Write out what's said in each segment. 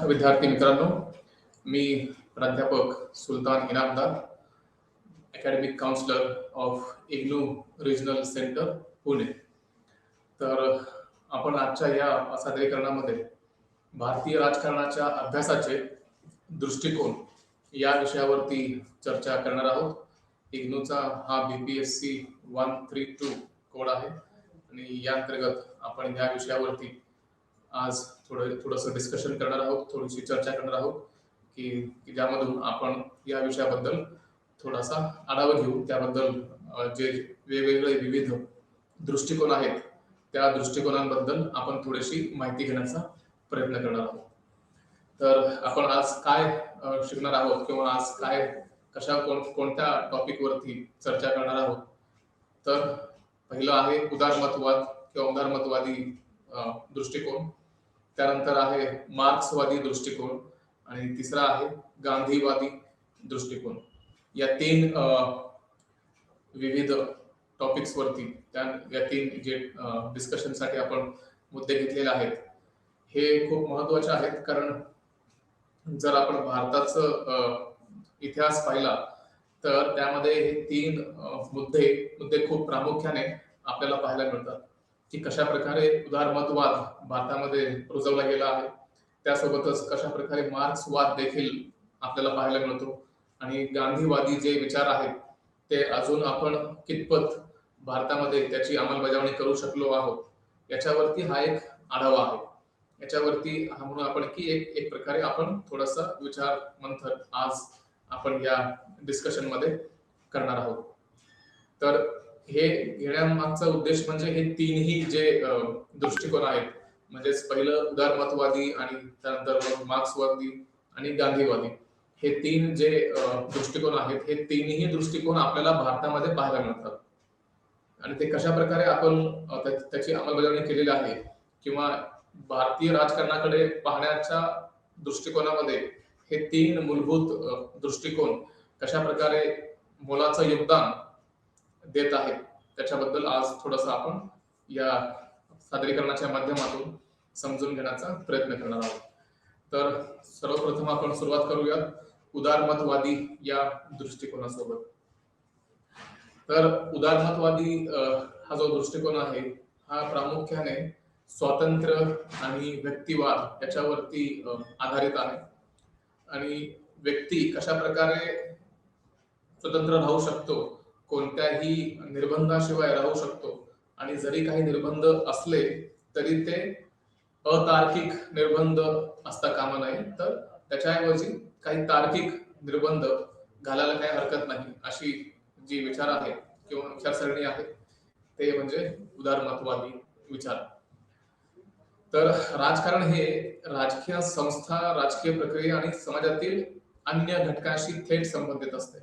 विद्यार्थी मित्रांनो, मी प्राध्यापक Sultan Inamdar, academic counsellor of IGNOU regional centre Pune. तर आपण आजच्या या सादरीकरणामध्ये भारतीय राजकारणाच्या अभ्यासाचे दृष्टिकोन या विषयावरती चर्चा करणार आहोत. इग्नूचा हा BPSC 132 कोड आहे आणि या अंतर्गत आपण या विषयावरती आज थोडंसं डिस्कशन करणार आहोत, थोडीशी चर्चा करणार आहोत की ज्यामधून आपण या विषयाबद्दल थोडासा आढावा घेऊ. त्याबद्दल जे वेगवेगळे विविध दृष्टिकोन आहेत त्या दृष्टिकोनांबद्दल आपण थोडीशी माहिती घेण्याचा प्रयत्न करणार आहोत. तर आपण आज काय शिकणार आहोत किंवा आज काय कोणत्या टॉपिकवरती चर्चा करणार आहोत. तर पहिलं आहे उदारमतवाद किंवा उदारमतवादी दृष्टिकोन, त्यानंतर आहे मार्क्सवादी दृष्टिकोन आणि तिसरा आहे गांधीवादी दृष्टिकोन. या तीन विविध टॉपिक्स वरती या तीन जे डिस्कशनसाठी आपण मुद्दे घेतलेले आहेत हे खूप महत्वाचे आहेत. कारण जर आपण भारताचा इतिहास पाहिला तर त्यामध्ये हे तीन मुद्दे खूप प्रामुख्याने आपल्याला पाहायला मिळतात की कशा प्रकारे उदारमतवाद भारतामध्ये रुजवला गेला आहे, त्यासोबतच कशा प्रकारे मार्क्सवाद देखील आपल्याला पाहायला मिळतो आणि गांधीवादी जे विचार आहेत ते अजून आपण कितपत भारतामध्ये त्याची अंमलबजावणी करू शकलो आहोत याच्यावरती हा एक आढावा आहे. याच्यावरती म्हणून आपण की एक प्रकारे आपण थोडासा विचार मंथन आज आपण या डिस्कशन मध्ये करणार आहोत. तर हे घेण्यामागचा उद्देश म्हणजे हे तीनही जे दृष्टिकोन आहेत, म्हणजेच पहिलं उदारमतवादी आणि त्यानंतर मग मार्क्सवादी आणि गांधीवादी, हे तीन जे दृष्टिकोन आहेत हे तीनही दृष्टिकोन आपल्याला भारतामध्ये पाहायला मिळतात आणि ते कशा प्रकारे आपण त्याची अंमलबजावणी केलेली आहे किंवा भारतीय राजकारणाकडे पाहण्याच्या दृष्टिकोनामध्ये हे तीन मूलभूत दृष्टिकोन कशा प्रकारे मोलाचं योगदान देत आहेत त्याच्याबद्दल आज थोडंसं आपण या सादरीकरणाच्या माध्यमातून समजून घेण्याचा प्रयत्न करणार आहोत. तर सर्वप्रथम आपण सुरुवात करूयात उदारमतवादी या दृष्टिकोनासोबत. तर उदारमतवादी हा जो दृष्टिकोन आहे हा प्रामुख्याने स्वातंत्र्य आणि व्यक्तिवाद याच्यावरती आधारित आहे आणि व्यक्ती कशा प्रकारे स्वतंत्र राहू शकतो, कोणत्याही निर्बंधाशिवाय राहू शकतो आणि जरी काही निर्बंध असले तरी ते अतार्किक निर्बंध असता कामा नये, तर त्याच्याऐवजी काही तार्किक निर्बंध घालायला काही हरकत नाही, अशी जी विचार आहे किंवा विचारसरणी आहे ते म्हणजे उदारमतवादी विचार. तर राजकारण हे राजकीय संस्था, राजकीय प्रक्रिया आणि समाजातील अन्य घटकांशी थेट संबंधित असते.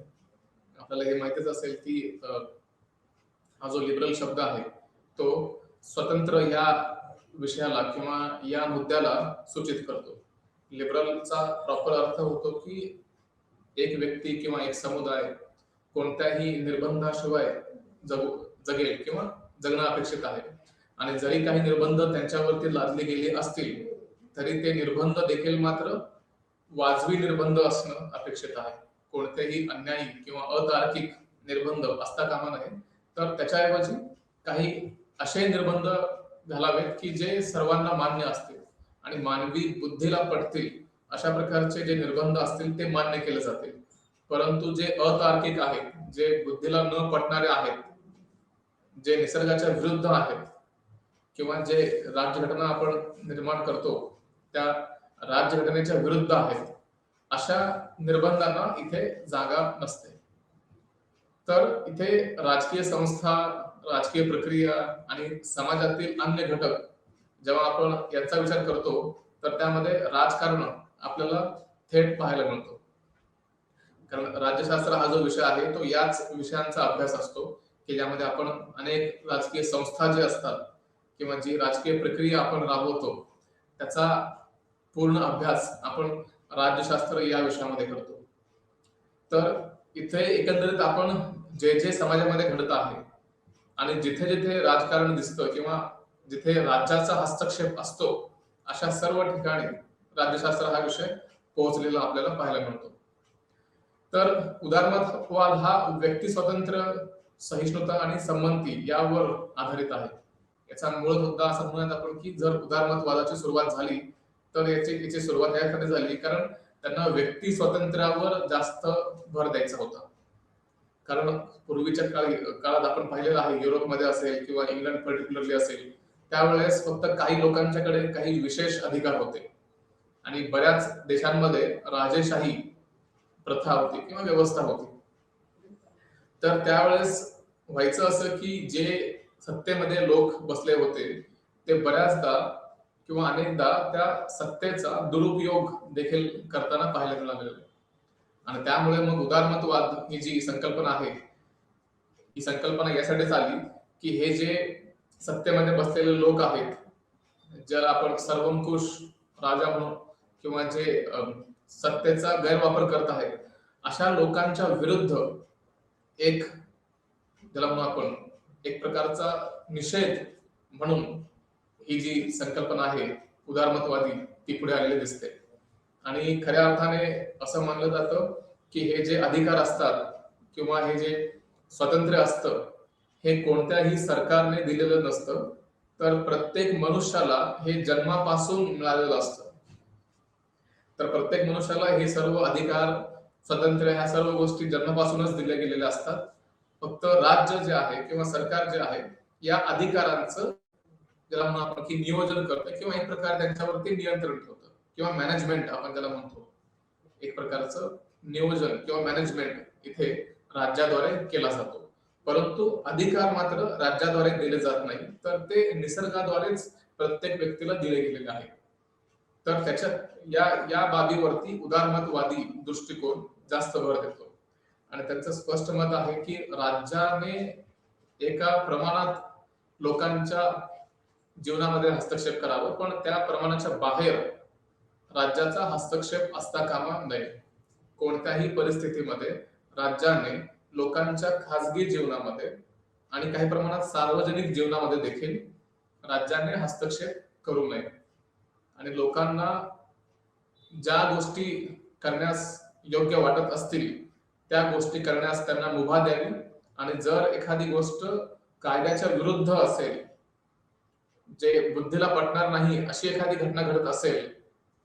आपल्याला हे माहितीच असेल की हा जो लिबरल शब्द आहे तो स्वतंत्र या विषयाला किंवा या मुद्द्याला सूचित करतो. लिबरलचा प्रॉपर अर्थ होतो की एक व्यक्ती किंवा एक समुदाय कोणत्याही निर्बंधाशिवाय जगेल किंवा जगणं अपेक्षित आहे आणि जरी काही निर्बंध त्यांच्यावरती लादले गेले असतील तरी ते निर्बंध देखील मात्र वाजवी निर्बंध असणं अपेक्षित आहे. कोणतेही अन्यायी किंवा अतार्किक निर्बंध असता कामा नये, तर त्याच्याऐवजी काही असे निर्बंध घालावेत की जे सर्वांना मान्य असतील आणि मानवी बुद्धीला पटतील अशा प्रकारचे जे निर्बंध असतील ते मान्य केले जातील. परंतु जे अतार्किक आहेत, जे बुद्धीला न पटणारे आहेत, जे निसर्गाच्या विरुद्ध आहेत किंवा जे राज्यघटना आपण निर्माण करतो त्या राज्यघटनेच्या विरुद्ध आहेत, अशा निर्बंधांना इथे जागा नसते. तर इथे राजकीय संस्था, राजकीय प्रक्रिया आणि समाजातील अन्य घटक जेव्हा आपण यांचा विचार करतो तर त्यामध्ये राजकारण आपल्याला थेट पाहायला मिळतो. कारण राज्यशास्त्र हा जो विषय आहे तो याच विषयांचा अभ्यास असतो की ज्यामध्ये आपण अनेक राजकीय संस्था जे असतात किंवा जी राजकीय प्रक्रिया आपण राबवतो त्याचा पूर्ण अभ्यास आपण राज्यशास्त्र या विषयामध्ये करतो. तर इथे एकंदरीत आपण जे जे समाजामध्ये घडत आहे आणि जिथे जिथे राजकारण दिसतं किंवा जिथे राज्याचा हस्तक्षेप असतो अशा सर्व ठिकाणी राज्यशास्त्र हा विषय पोहोचलेला आपल्याला पाहायला मिळतो. तर उदारमतवाद हा व्यक्ती स्वातंत्र्य, सहिष्णुता आणि संमती यावर आधारित आहे. याचा मूळ मुद्दा असा म्हणूयात आपण की जर उदारमतवादाची सुरुवात झाली तर याची सुरुवात यासाठी झाली कारण त्यांना व्यक्ती स्वातंत्र्यावर जास्त भर द्यायचा होता. कारण पूर्वीच्या काळात आपण पाहिलेलं आहे, युरोपमध्ये असेल किंवा इंग्लंड पर्टिक्युलरली असेल, त्यावेळेस फक्त काही लोकांच्याकडे काही विशेष अधिकार होते आणि बऱ्याच देशांमध्ये राजेशाही प्रथा होती किंवा व्यवस्था होती. तर त्यावेळेस व्हायचं असं की जे सत्तेमध्ये लोक बसले होते ते बऱ्याचदा किंवा अनेकदा त्या सत्तेचा दुरुपयोग देखील करताना पाहायला मिळालेलं आहे. आणि त्यामुळे मग उदारमतवाद ही जी संकल्पना आहे, ही संकल्पना यासाठीच आली की हे जे सत्तेमध्ये बसलेले लोक आहेत, ज्याला आपण सर्वंकुश राजा म्हणून किंवा जे सत्तेचा गैरवापर करत आहेत, अशा लोकांच्या विरुद्ध एक, ज्याला म्हणू आपण एक प्रकारचा निषेध म्हणून ही जी संकल्पना आहे उदारमतवादी ती पुढे आलेली दिसते. आणि खऱ्या अर्थाने असं मानलं जातं की हे जे अधिकार असतात किंवा हे जे स्वातंत्र्य असतं हे कोणत्याही सरकारने दिलेलं नसतं, तर प्रत्येक मनुष्याला हे जन्मापासून मिळालेलं असतं. तर प्रत्येक मनुष्याला हे सर्व अधिकार, स्वातंत्र्य ह्या सर्व गोष्टी जन्मापासूनच दिल्या गेलेल्या असतात. फक्त राज्य जे आहे किंवा सरकार जे आहे या अधिकारांचं, ज्याला म्हणून आपण की नियोजन करतं किंवा एक प्रकारे त्यांच्यावरती नियंत्रण ठेवतं किंवा मॅनेजमेंट आपण त्याला म्हणतो. एक प्रकारचं नियोजन किंवा मॅनेजमेंट इथे राज्याद्वारे केला जातो. परंतु अधिकार मात्र राज्याद्वारे दिले जात नाही, तर ते निसर्गाद्वारेच प्रत्येक व्यक्तीला दिले गेलेले आहे. तर त्याच्या या बाबीवरती उदारमतवादी दृष्टिकोन जास्त भर देतो आणि त्यांचं स्पष्ट मत आहे की राज्याने एका प्रमाणात लोकांच्या जीवनामध्ये हस्तक्षेप करावा, पण त्या प्रमाणाच्या बाहेर राज्याचा हस्तक्षेप असता कामा नये. कोणत्याही परिस्थितीमध्ये राज्याने लोकांच्या खासगी जीवनामध्ये आणि काही प्रमाणात सार्वजनिक जीवनामध्ये देखील राज्याने हस्तक्षेप करू नये आणि लोकांना ज्या गोष्टी करण्यास योग्य वाटत असतील त्या गोष्टी करण्यास त्यांना मुभा द्यावी आणि जर एखादी गोष्ट कायद्याच्या विरुद्ध असेल, जे बुद्धीला पटणार नाही अशी एखादी घटना घडत असेल,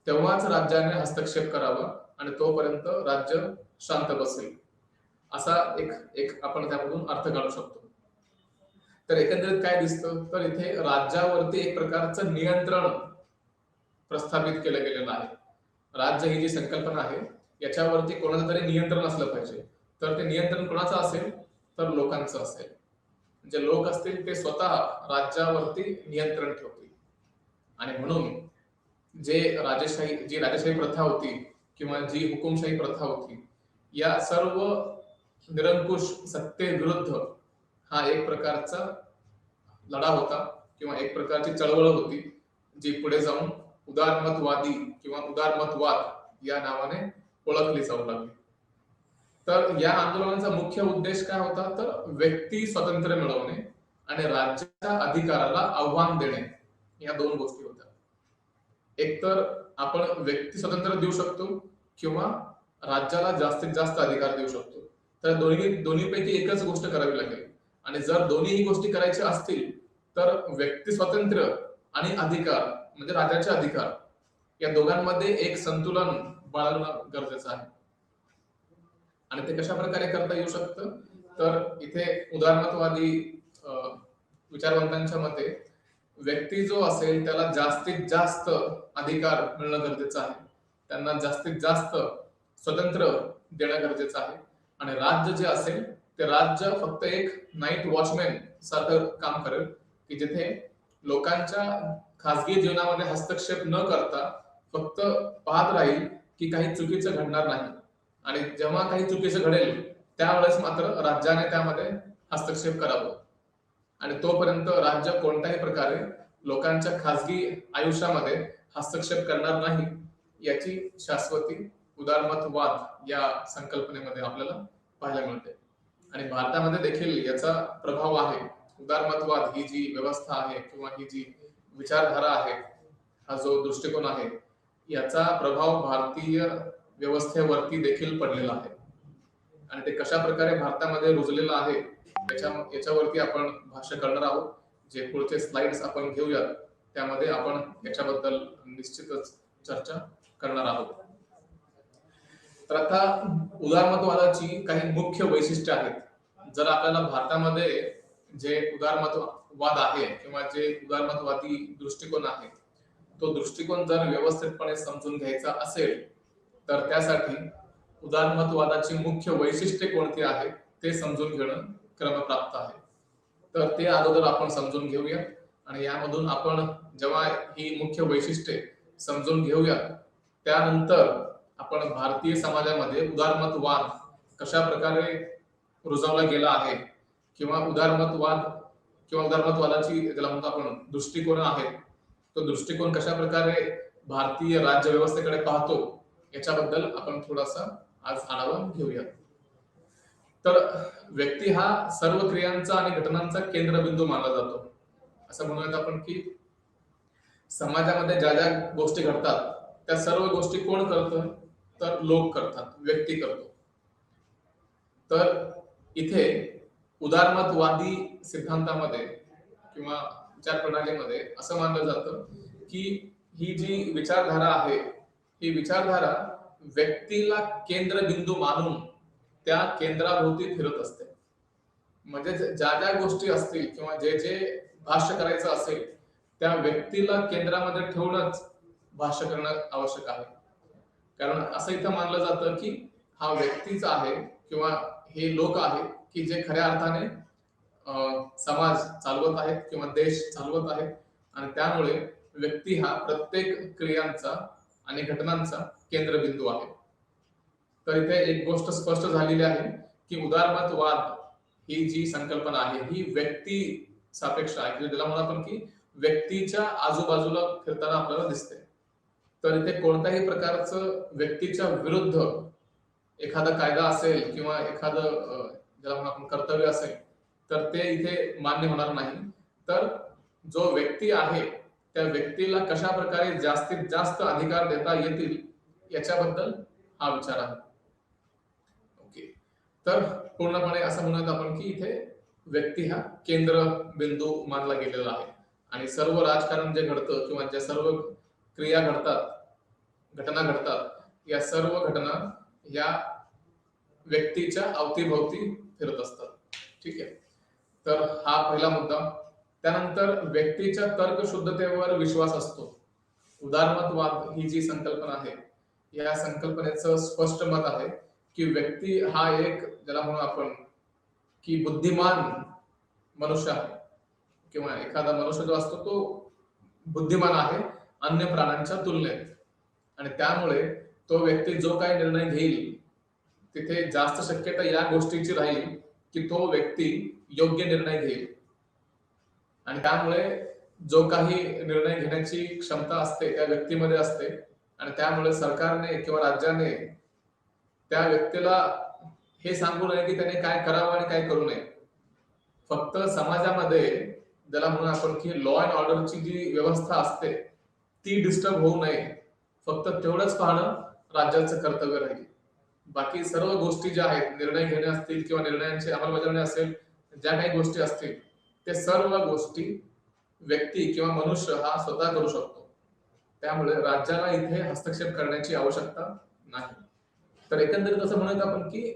तेव्हाच राज्याने हस्तक्षेप करावा आणि तोपर्यंत राज्य शांत बसेल, असा एक आपण त्यामधून अर्थ काढू शकतो. तर एकंदरीत काय दिसतं, तर इथे राज्यावरती एक प्रकारचं नियंत्रण प्रस्थापित केलं गेलेलं आहे. राज्य ही जी संकल्पना आहे याच्यावरती कोणाचं तरी नियंत्रण असलं पाहिजे. तर ते नियंत्रण कोणाचं असेल, तर लोकांचं असेल. जे लोक असतील ते स्वतः राज्यावरती नियंत्रण ठेवतील आणि म्हणून जी राजेशाही प्रथा होती किंवा जी हुकुमशाही प्रथा होती, या सर्व निरंकुश सत्तेविरुद्ध हा एक प्रकारचा लढा होता किंवा एक प्रकारची चळवळ होती, जी पुढे जाऊन उदारमतवादी किंवा उदारमतवाद या नावाने ओळखली जाऊ लागली. तर या आंदोलनाचा मुख्य उद्देश काय होता, तर व्यक्ती स्वातंत्र्य मिळवणे आणि राज्याच्या अधिकाराला आव्हान देणे, या दोन गोष्टी होत्या. एकतर आपण व्यक्ती स्वातंत्र्य देऊ शकतो किंवा राज्याला जास्तीत जास्त अधिकार देऊ शकतो. तर दोन्हीपैकी एकच गोष्ट करावी लागेल आणि जर दोन्ही गोष्टी करायच्या असतील तर व्यक्ती स्वातंत्र्य आणि अधिकार म्हणजे राज्याचे अधिकार या दोघांमध्ये एक संतुलन बाळगणं गरजेचं आहे. आणि ते कशा प्रकारे करता येऊ शकतं, तर इथे उदारमतवादी विचारवंतांच्या मते व्यक्ती जो असेल त्याला जास्तीत जास्त अधिकार मिळणं गरजेचं आहे, त्यांना जास्तीत जास्त स्वातंत्र्य देणं गरजेचं आहे आणि राज्य जे असेल ते राज्य फक्त एक नाईट वॉचमॅन सारखं काम करेल की जिथे लोकांच्या खासगी जीवनामध्ये हस्तक्षेप न करता फक्त पाहत राहील की काही चुकीचं घडणार नाही आणि जेव्हा काही चुकीचं घडेल त्यावेळेस मात्र राज्याने त्यामध्ये हस्तक्षेप करावा आणि तोपर्यंत राज्य कोणत्याही प्रकारे लोकांच्या खासगी आयुष्यामध्ये हस्तक्षेप करणार नाही, याची शाश्वती उदारमतवाद या संकल्पनेमध्ये आपल्याला पाहायला मिळते. आणि भारतामध्ये देखील याचा प्रभाव आहे. उदारमतवाद ही जी व्यवस्था आहे किंवा ही जी विचारधारा आहे, हा जो दृष्टिकोन आहे, याचा प्रभाव भारतीय व्यवस्थेवरती देखील पडलेला आहे आणि ते कशा प्रकारे भारतामध्ये रुजलेलं आहे याच्यावरती आपण भाष्य करणार आहोत. जे पुढचे स्लाइड्स आपण घेऊयात त्यामध्ये आपण याच्याबद्दल निश्चितच चर्चा करणार आहोत. तर आता उदारमतवादाची काही मुख्य वैशिष्ट्ये आहेत. जर आपल्याला भारतामध्ये जे उदारमतवाद आहे किंवा जे उदारमतवादी दृष्टिकोन आहे तो दृष्टिकोन जर व्यवस्थितपणे समजून घ्यायचा असेल तर त्यासाठी उदारमतवादाची मुख्य वैशिष्ट्ये कोणती आहेत ते समजून घेणं क्रमप्राप्त आहे. तर ते अगोदर आपण समजून घेऊया आणि यामधून आपण जेव्हा ही मुख्य वैशिष्ट्ये समजून घेऊया त्यानंतर आपण भारतीय समाजामध्ये उदारमतवाद कशा प्रकारे रुजवला गेला आहे किंवा उदारमतवादाची ज्याला म्हणतो आपण दृष्टिकोन आहे तो दृष्टिकोन कशा प्रकारे भारतीय राज्य व्यवस्थेकडे पाहतो याच्याबद्दल आपण थोडासा आज आढावा घेऊया. तर व्यक्ती हा सर्व क्रियांचा आणि घटनांचा केंद्रबिंदू मानला जातो. असं म्हणूयात आपण की समाजामध्ये ज्या ज्या गोष्टी घडतात त्या सर्व गोष्टी कोण करतं तर लोक करतात, व्यक्ती करतो. तर इथे उदारमतवादी सिद्धांतामध्ये किंवा विचार प्रणालीमध्ये असं मानलं जातं की ही जी विचारधारा आहे ही विचारधारा व्यक्तीला केंद्रबिंदू मानून त्या केंद्राभोवती फिरत असते. म्हणजे ज्या ज्या गोष्टी असतील किंवा जे जे भाष्य करायचं असेल त्या व्यक्तीला केंद्रामध्ये ठेवूनच भाष्य करणं आवश्यक आहे. कारण असं इथं मानलं जातं की हा व्यक्तीच आहे किंवा हे लोक आहेत की जे खऱ्या अर्थाने समाज चालवत आहेत किंवा देश चालवत आहेत आणि त्यामुळे व्यक्ती हा प्रत्येक क्रियांचा आणि घटनांचा केंद्रबिंदू आहे. तर इथे एक गोष्ट स्पष्ट झालेली आहे की उदारमतवाद ही जी संकल्पना आहे ही व्यक्ती सापेक्ष आहे. त्याला म्हणून आपण की व्यक्तीच्या आजूबाजूला फिरताना आपल्याला दिसते. तर इथे कोणत्याही प्रकारचं व्यक्तीच्या विरुद्ध एखादा कायदा असेल किंवा एखादं ज्याला म्हणून आपण कर्तव्य असेल तर ते इथे मान्य होणार नाही. तर जो व्यक्ती आहे त्या व्यक्तीला कशा प्रकारे जास्तीत जास्त अधिकार देता येतील याच्याबद्दल हा विचार आहे. ओके, तर पूर्णपणे असं म्हणूयात आपण की इथे व्यक्ती हा केंद्रबिंदू मानला गेलेला आहे आणि सर्व राजकारण जे घडतं किंवा ज्या सर्व क्रिया घडतात, घटना घडतात, या सर्व घटना या व्यक्तीच्या अवतीभोवती फिरत असतात. ठीक आहे, तर हा पहिला मुद्दा. त्यानंतर व्यक्तीच्या तर्कशुद्धतेवर विश्वास असतो. उदारमतवाद ही जी संकल्पना आहे या संकल्पनेचं स्पष्ट मत आहे की व्यक्ती हा एक ज्याला म्हणून आपण की बुद्धिमान मनुष्य आहे किंवा एखादा मनुष्य जो असतो तो बुद्धिमान आहे अन्य प्राण्यांच्या तुलनेत आणि त्यामुळे तो व्यक्ती जो काही निर्णय घेईल तिथे जास्त शक्यता या गोष्टीची राहील की तो व्यक्ती योग्य निर्णय घेईल आणि त्यामुळे जो काही निर्णय घेण्याची क्षमता असते त्या व्यक्तीमध्ये असते आणि त्यामुळे सरकारने किंवा राज्याने त्या व्यक्तीला हे सांगू नये की त्याने काय करावं आणि काय करू नये. फक्त समाजामध्ये ज्याला म्हणून आपण की लॉ अँड ऑर्डरची जी व्यवस्था असते ती डिस्टर्ब होऊ नये फक्त तेवढंच पाहणं राज्याचं कर्तव्य राहील. बाकी सर्व गोष्टी ज्या आहेत निर्णय घेणे असतील किंवा निर्णयांची अंमलबजावणी असेल ज्या काही गोष्टी असतील ते सर्व गोष्टी व्यक्ती किंवा मनुष्य हा स्वतः करू शकतो. त्यामुळे राज्याला इथे हस्तक्षेप करण्याची आवश्यकता नाही. तर एकंदरीत असं म्हणत आपण की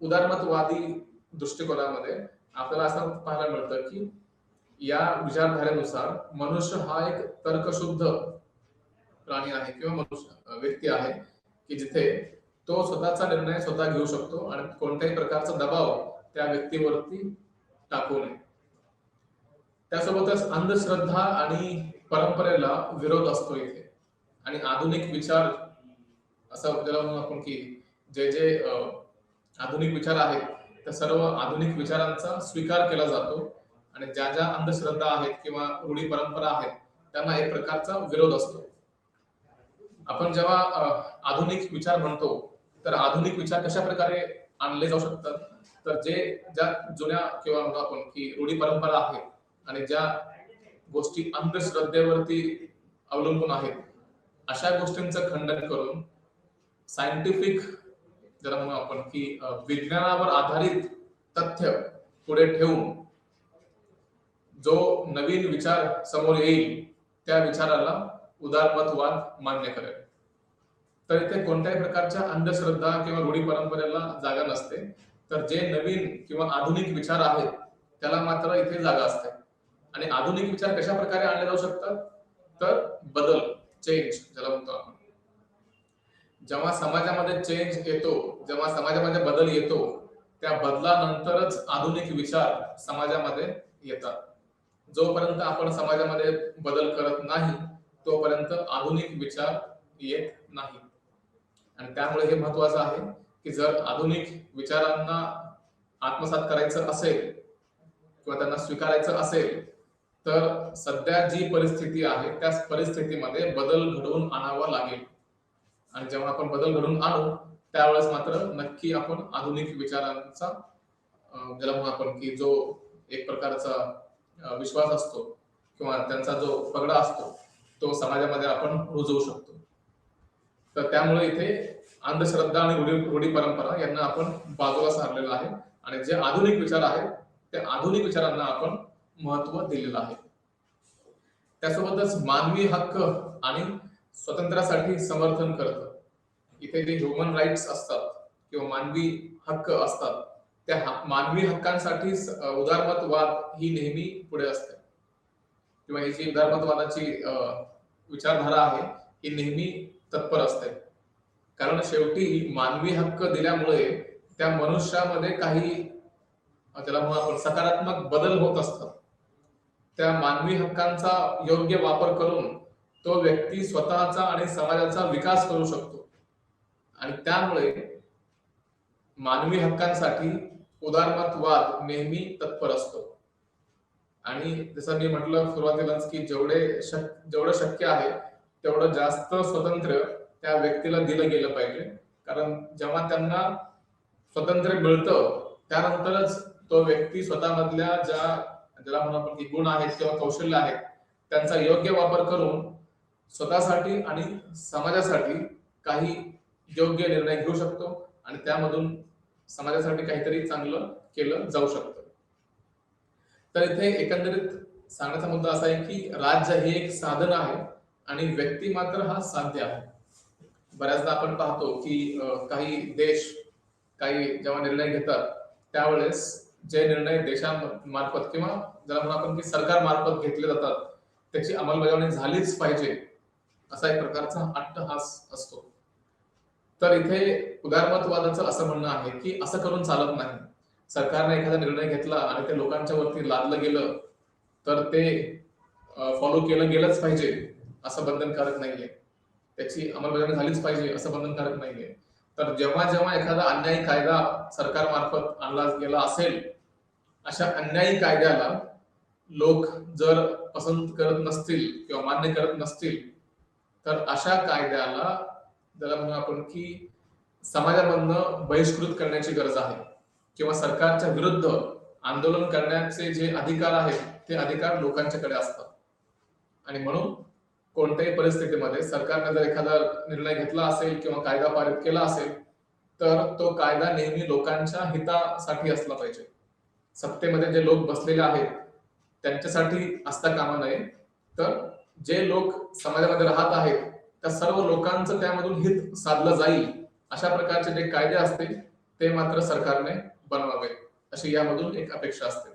उदारमतवादी दृष्टिकोनामध्ये आपल्याला असं पाहायला मिळतं की या विचारधारेनुसार मनुष्य हा एक तर्कशुद्ध प्राणी आहे किंवा मनुष्य व्यक्ती आहे की जिथे तो स्वतःचा निर्णय स्वतः घेऊ शकतो आणि कोणत्याही प्रकारचा दबाव त्या व्यक्तीवरती टाकू नये. त्यासोबतच अंधश्रद्धा आणि परंपरेला विरोध असतो इथे आणि आधुनिक विचार असं ज्याला म्हणून आपण की जे जे आधुनिक विचार आहेत त्या सर्व आधुनिक विचारांचा स्वीकार केला जातो आणि ज्या ज्या अंधश्रद्धा आहेत किंवा रूढी परंपरा आहेत त्यांना एक प्रकारचा विरोध असतो. आपण जेव्हा आधुनिक विचार म्हणतो तर आधुनिक विचार कशा प्रकारे आणले जाऊ शकतात तर ज्या जुन्या किंवा म्हणू आपण की रूढी परंपरा आहेत आणि ज्या गोष्टी अंधश्रद्धेवरती अवलंबून आहेत अशा गोष्टींचं खंडन करून सायंटिफिक ज्याला म्हणू आपण की विज्ञानावर आधारित तथ्य पुढे ठेवून जो नवीन विचार समोर येईल त्या विचाराला उदारमतवाद मान्य करेल. तर इथे कोणत्याही प्रकारच्या अंधश्रद्धा किंवा रूढी परंपरेला जागा नसते. तर जे नवीन किंवा आधुनिक विचार आहेत त्याला मात्र इथे जागा असते. आणि आधुनिक विचार कशा प्रकारे आणले जाऊ शकतात? तर बदल, चेंज ज्याला म्हणतो आपण. जेव्हा समाजामध्ये चेंज येतो, जेव्हा समाजामध्ये बदल येतो, त्या बदलानंतरच आधुनिक विचार समाजामध्ये येतात. जोपर्यंत आपण समाजामध्ये बदल करत नाही तोपर्यंत आधुनिक विचार येत नाही. आणि त्यामुळे हे महत्वाचं आहे की जर आधुनिक विचारांना आत्मसात करायचं असेल किंवा त्यांना स्वीकारायचं असेल तर सध्या जी परिस्थिती आहे त्या परिस्थितीमध्ये बदल घडवून आणावा लागेल. आणि जेव्हा आपण बदल घडवून आणू त्यावेळेस मात्र नक्की आपण आधुनिक विचारांचा ज्याला म्हणू आपण की जो एक प्रकारचा विश्वास असतो किंवा त्यांचा जो पगडा असतो तो समाजामध्ये आपण रुजवू शकतो. तर त्यामुळे इथे अंधश्रद्धा आणि रूढी परंपरा यांना आपण बाजूला सारलेलं आहे आणि जे आधुनिक विचार आहेत त्या आधुनिक विचारांना आपण महत्व दिलेलं आहे. त्यासोबतच मानवी हक्क आणि स्वातंत्र्यासाठी समर्थन करतं. इथे जे ह्युमन राईट्स असतात किंवा मानवी हक्क असतात त्या मानवी हक्कांसाठी उदारमतवाद ही नेहमी पुढे असते किंवा ही जी उदारमतवादाची विचारधारा आहे ही नेहमी तत्पर असते. कारण शेवटी मानवी हक्क दिल्यामुळे त्या मनुष्यामध्ये काही त्याला म्हणून आपण सकारात्मक बदल होत असतात. त्या मानवी हक्कांचा योग्य वापर करून तो व्यक्ती स्वतःचा आणि समाजाचा विकास करू शकतो. आणि त्यामुळे मानवी हक्कांसाठी उदारमतवाद नेहमी तत्पर असतो. आणि जसं मी म्हटलं सुरुवातीलाच की जेवढं शक्य आहे तेवढं जास्त स्वातंत्र्य त्या व्यक्तीला दिलं गेलं पाहिजे. कारण जेव्हा त्यांना स्वातंत्र्य मिळतं त्यानंतरच तो व्यक्ती स्वतःमधल्या ज्याला म्हणून आपण की गुण आहेत किंवा कौशल्य आहेत त्यांचा योग्य वापर करून स्वतःसाठी आणि समाजासाठी काही योग्य निर्णय घेऊ शकतो आणि त्यामधून समाजासाठी काहीतरी चांगलं केलं जाऊ शकतं. तर इथे एकंदरीत सांगण्याचा मुद्दा असा आहे की राज्य हे एक साधन आहे आणि व्यक्ती मात्र हा साध्य आहे. बऱ्याचदा आपण पाहतो की काही देश काही जेव्हा निर्णय घेतात त्यावेळेस जे निर्णय देशामार्फत किंवा ज्याला म्हणून आपण की सरकार मार्फत घेतले जातात त्याची अंमलबजावणी झालीच पाहिजे असा एक प्रकारचा अट्टहास असतो. तर इथे उदारमतवादाचं असं म्हणणं आहे की असं करून चालत नाही. सरकारने एखादा निर्णय घेतला आणि ते लोकांच्या वरती लादलं गेलं तर ते फॉलो केलं गेलंच पाहिजे असं बंधनकारक नाहीये. त्याची अंमलबजावणी झालीच पाहिजे असं बंधनकारक नाहीये. तर जेव्हा जेव्हा एखादा अन्यायी कायदा सरकारमार्फत आणला गेला असेल अशा अन्यायी कायद्याला लोक जर पसंत करत नसतील किंवा मान्य करत नसतील तर अशा कायद्याला ज्याला म्हणू आपण की समाजामधनं बहिष्कृत करण्याची गरज आहे किंवा सरकारच्या विरुद्ध आंदोलन करण्याचे जे अधिकार आहेत ते अधिकार लोकांच्याकडे असतात. आणि म्हणून कोणत्याही परिस्थितीमध्ये सरकारने जर एखादा निर्णय घेतला असेल किंवा कायदा पारित केला असेल तर तो कायदा नेहमी लोकांच्या हितासाठी असला पाहिजे. सत्तेमध्ये जे लोक बसलेले आहेत त्यांच्यासाठी असता कामा नये तर जे लोक समाजामध्ये राहत आहेत त्या सर्व लोकांचं त्यामधून हित साधलं जाईल अशा प्रकारचे जे कायदे असतील ते मात्र सरकारने बनवावे अशी यामधून एक अपेक्षा असते.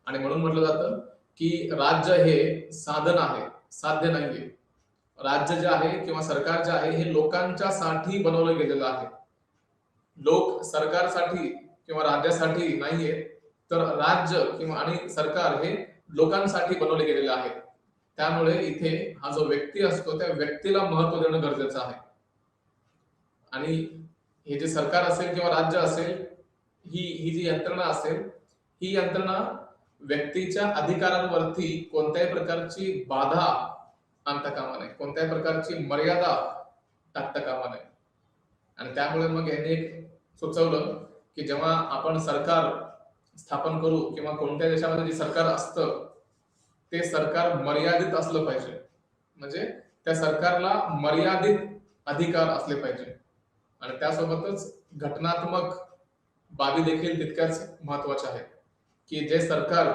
आणि म्हणून म्हटलं जातं की राज्य हे साधन आहे, साध्य नाहीये. राज्य जे आहे किंवा सरकार जे आहे हे लोकांच्या साठी बनवलं गेलेलं आहे. लोक सरकारसाठी किंवा राज्यासाठी नाहीये तर राज्य किंवा आणि सरकार हे लोकांसाठी बनवले गेलेले आहे. त्यामुळे इथे हा जो व्यक्ती असतो त्या व्यक्तीला महत्व देणं गरजेचं आहे. आणि हे जे सरकार असेल किंवा राज्य असेल ही जी यंत्रणा असेल ही यंत्रणा व्यक्तीच्या अधिकारांवरती कोणत्याही प्रकारची बाधा आणता कामा नये, कोणत्याही प्रकारची मर्यादा टाकता कामा नये. आणि त्यामुळे मग यांनी एक सुचवलं की जेव्हा आपण सरकार स्थापन करू किंवा कोणत्या देशामध्ये जे सरकार असतं ते सरकार मर्यादित असलं पाहिजे. म्हणजे त्या सरकारला मर्यादित अधिकार असले पाहिजे आणि त्यासोबतच घटनात्मक बाबी देखील तितक्याच महत्वाच्या आहेत, की जे सरकार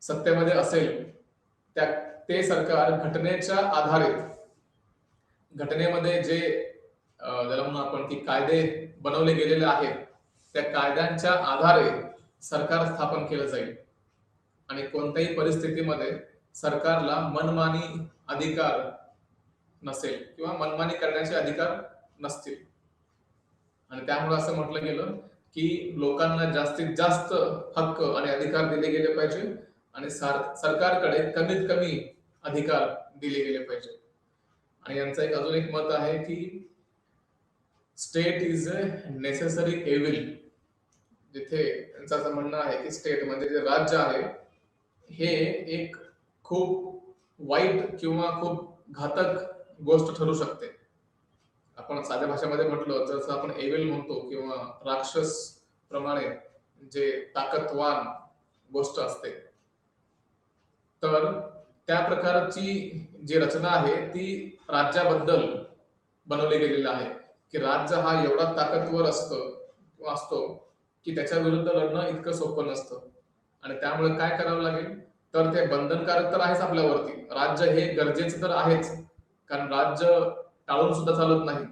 सत्तेमध्ये असेल त्या ते सरकार घटनेच्या आधारे घटनेमध्ये जे ज्याला म्हणू आपण की कायदे बनवले गेलेले आहेत त्या कायद्यांच्या आधारे सरकार स्थापन केलं जाईल आणि कोणत्याही परिस्थितीमध्ये सरकारला मनमानी अधिकार नसेल किंवा मनमानी करण्याचे अधिकार नसतील. आणि त्यामुळे असं म्हटलं गेलं की लोकांना जास्तीत जास्त हक्क आणि अधिकार दिले गेले पाहिजे आणि सरकारकडे कमीत कमी अधिकार दिले गेले पाहिजे. आणि यांचं अजून एक मत आहे की state is a necessary Evil. जिथे त्यांचं असं म्हणणं आहे की स्टेट म्हणजे जे राज्य आहे हे एक खूप वाईट किंवा खूप घातक गोष्ट ठरू शकते. आपण साध्या भाषेमध्ये म्हटलं जसं आपण एव्हिल म्हणतो किंवा राक्षस प्रमाणे जे ताकदवान गोष्ट असते, तर त्या प्रकारची जी रचना आहे ती राज्याबद्दल बनवली गेलेली आहे की राज्य हा एवढा ताकदवर असतो की त्याच्या विरुद्ध लढणं इतकं सोपं नसतं. आणि त्यामुळे काय करावं लागेल तर ते बंधनकारक तर आहेच आपल्यावरती, राज्य हे गरजेचं तर आहेच, कारण राज्य टाळून सुद्धा चालत नाही.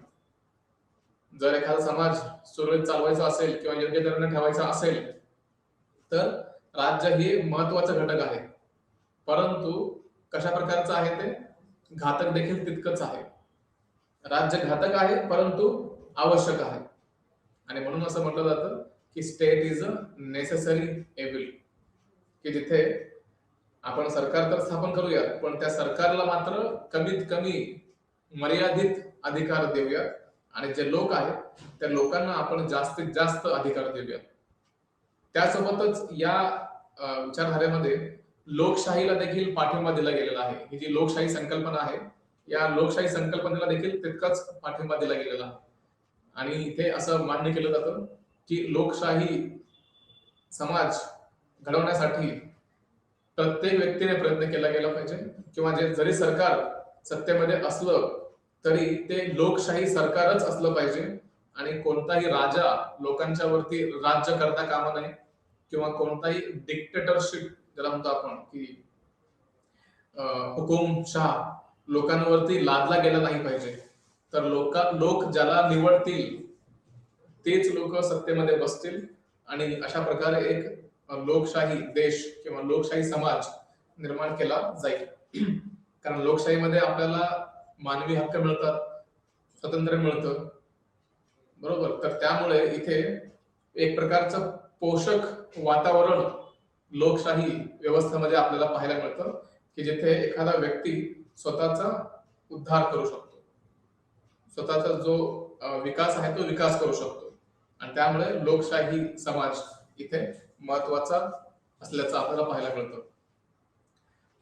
जर एखादा समाज सुरळीत चालवायचा असेल किंवा योग्य तऱ्हेने ठेवायचा असेल तर राज्य हे महत्वाचं घटक आहे. परंतु कशा प्रकारचं आहे ते घातक देखील तितकंच आहे. राज्य घातक आहे परंतु आवश्यक आहे. आणि म्हणून असं म्हटलं जातं की state is a necessary Evil, की जिथे आपण सरकार तर स्थापन करूया पण त्या सरकारला मात्र कमीत कमी मर्यादित अधिकार देऊया आणि जे लोक आहेत त्या लोकांना आपण जास्तीत जास्त अधिकार देऊया. त्यासोबतच या विचारधारेमध्ये लोकशाहीला देखील पाठिंबा दिला गेलेला आहे. ही जी लोकशाही संकल्पना आहे या लोकशाही संकल्पनेला देखील तितकाच पाठिंबा दिला गेलेला आहे. आणि इथे असं मान्य केलं जातं की लोकशाही समाज घडवण्यासाठी प्रत्येक व्यक्तीने प्रयत्न केला गेला पाहिजे किंवा जे जरी सरकार सत्तेमध्ये असलं तरी ते लोकशाही सरकारच असलं पाहिजे आणि कोणताही राजा लोकांच्या वरती राज्य करता कामा नये किंवा कोणताही डिक्टेटरशिप ज्याला म्हणतो आपण की हुकुमशाह लोकांवरती लादला गेला नाही पाहिजे. तर लोक ज्याला निवडतील तेच लोक सत्तेमध्ये बसतील आणि अशा प्रकारे एक लोकशाही देश किंवा लोकशाही समाज निर्माण केला जाईल. कारण लोकशाहीमध्ये आपल्याला मानवी हक्क मिळतात, स्वातंत्र्य मिळतं, बरोबर. तर त्यामुळे इथे एक प्रकारचं पोषक वातावरण लोकशाही व्यवस्थेमध्ये आपल्याला पाहायला मिळतं की जिथे एखादा व्यक्ती स्वतःचा उद्धार करू शकतो, स्वतःचा जो विकास आहे तो विकास करू शकतो आणि त्यामुळे लोकशाही समाज इथे महत्वाचा असल्याचं आपल्याला पाहायला मिळतं.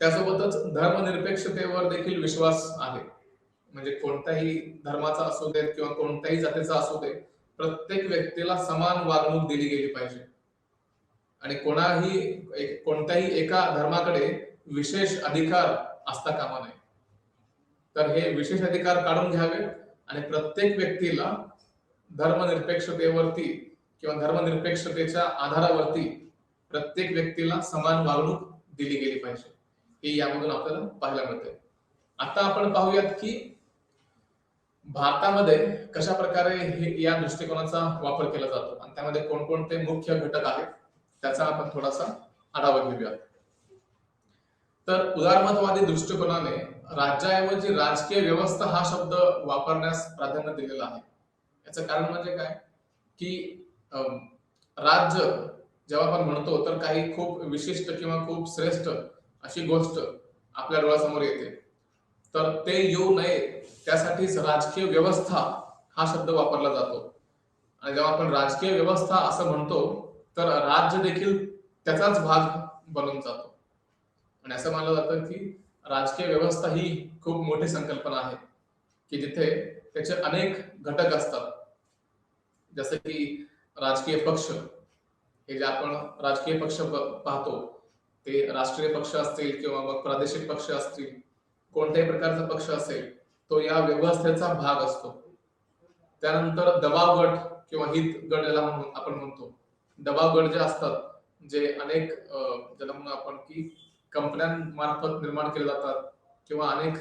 त्यासोबतच धर्मनिरपेक्षतेवर देखील विश्वास आहे. म्हणजे कोणत्याही धर्माचा असू दे किंवा कोणत्याही जातीचा असू दे प्रत्येक व्यक्तीला समान वागणूक दिली गेली पाहिजे आणि कोणत्याही एका धर्माकडे विशेष अधिकार असता कामा नये. तर हे विशेष अधिकार काढून घ्यावे आणि प्रत्येक व्यक्तीला धर्मनिरपेक्षतेवरती किंवा धर्मनिरपेक्षतेच्या आधारावरती प्रत्येक व्यक्तीला समान वागणूक दिली गेली पाहिजे, हे यामधून आपल्याला पाहायला मिळते. आता आपण पाहूयात की भारतामध्ये कशा प्रकारे या दृष्टिकोनाचा वापर केला जातो आणि त्यामध्ये कोणकोणते मुख्य घटक आहेत त्याचा आपण थोडासा आढावा घेऊया. तर उदारमतवादी दृष्टिकोनाने राज्याऐवजी राजकीय व्यवस्था हा शब्द वापरण्यास प्राधान्य दिलेला आहे. याचं कारण म्हणजे काय की राज्य जेव्हा आपण म्हणतो तर काही खूप विशिष्ट किंवा खूप श्रेष्ठ अशी गोष्ट आपल्या डोळ्यासमोर येते, तर ते येऊ नये त्यासाठीच राजकीय व्यवस्था हा शब्द वापरला जातो. आणि जेव्हा आपण राजकीय व्यवस्था असं म्हणतो तर राज्य देखील त्याचाच भाग बनून जातो. आणि असं मानलं जातं की राजकीय व्यवस्था ही खूप मोठी संकल्पना आहे की जिथे त्याचे अनेक घटक असतात. जसं की राजकीय पक्ष, हे जे आपण राजकीय पक्ष पाहतो ते राष्ट्रीय पक्ष असतील किंवा मग प्रादेशिक पक्ष असतील, कोणत्याही प्रकारचा पक्ष असेल तो या व्यवस्थेचा भाग असतो. त्यानंतर दबाव गट किंवा हित गट ज्याला आपण म्हणतो, दबाव गट जे असतात, जे अनेक ज्याला म्हणून आपण की कंपन्यांमार्फत निर्माण केले जातात किंवा अनेक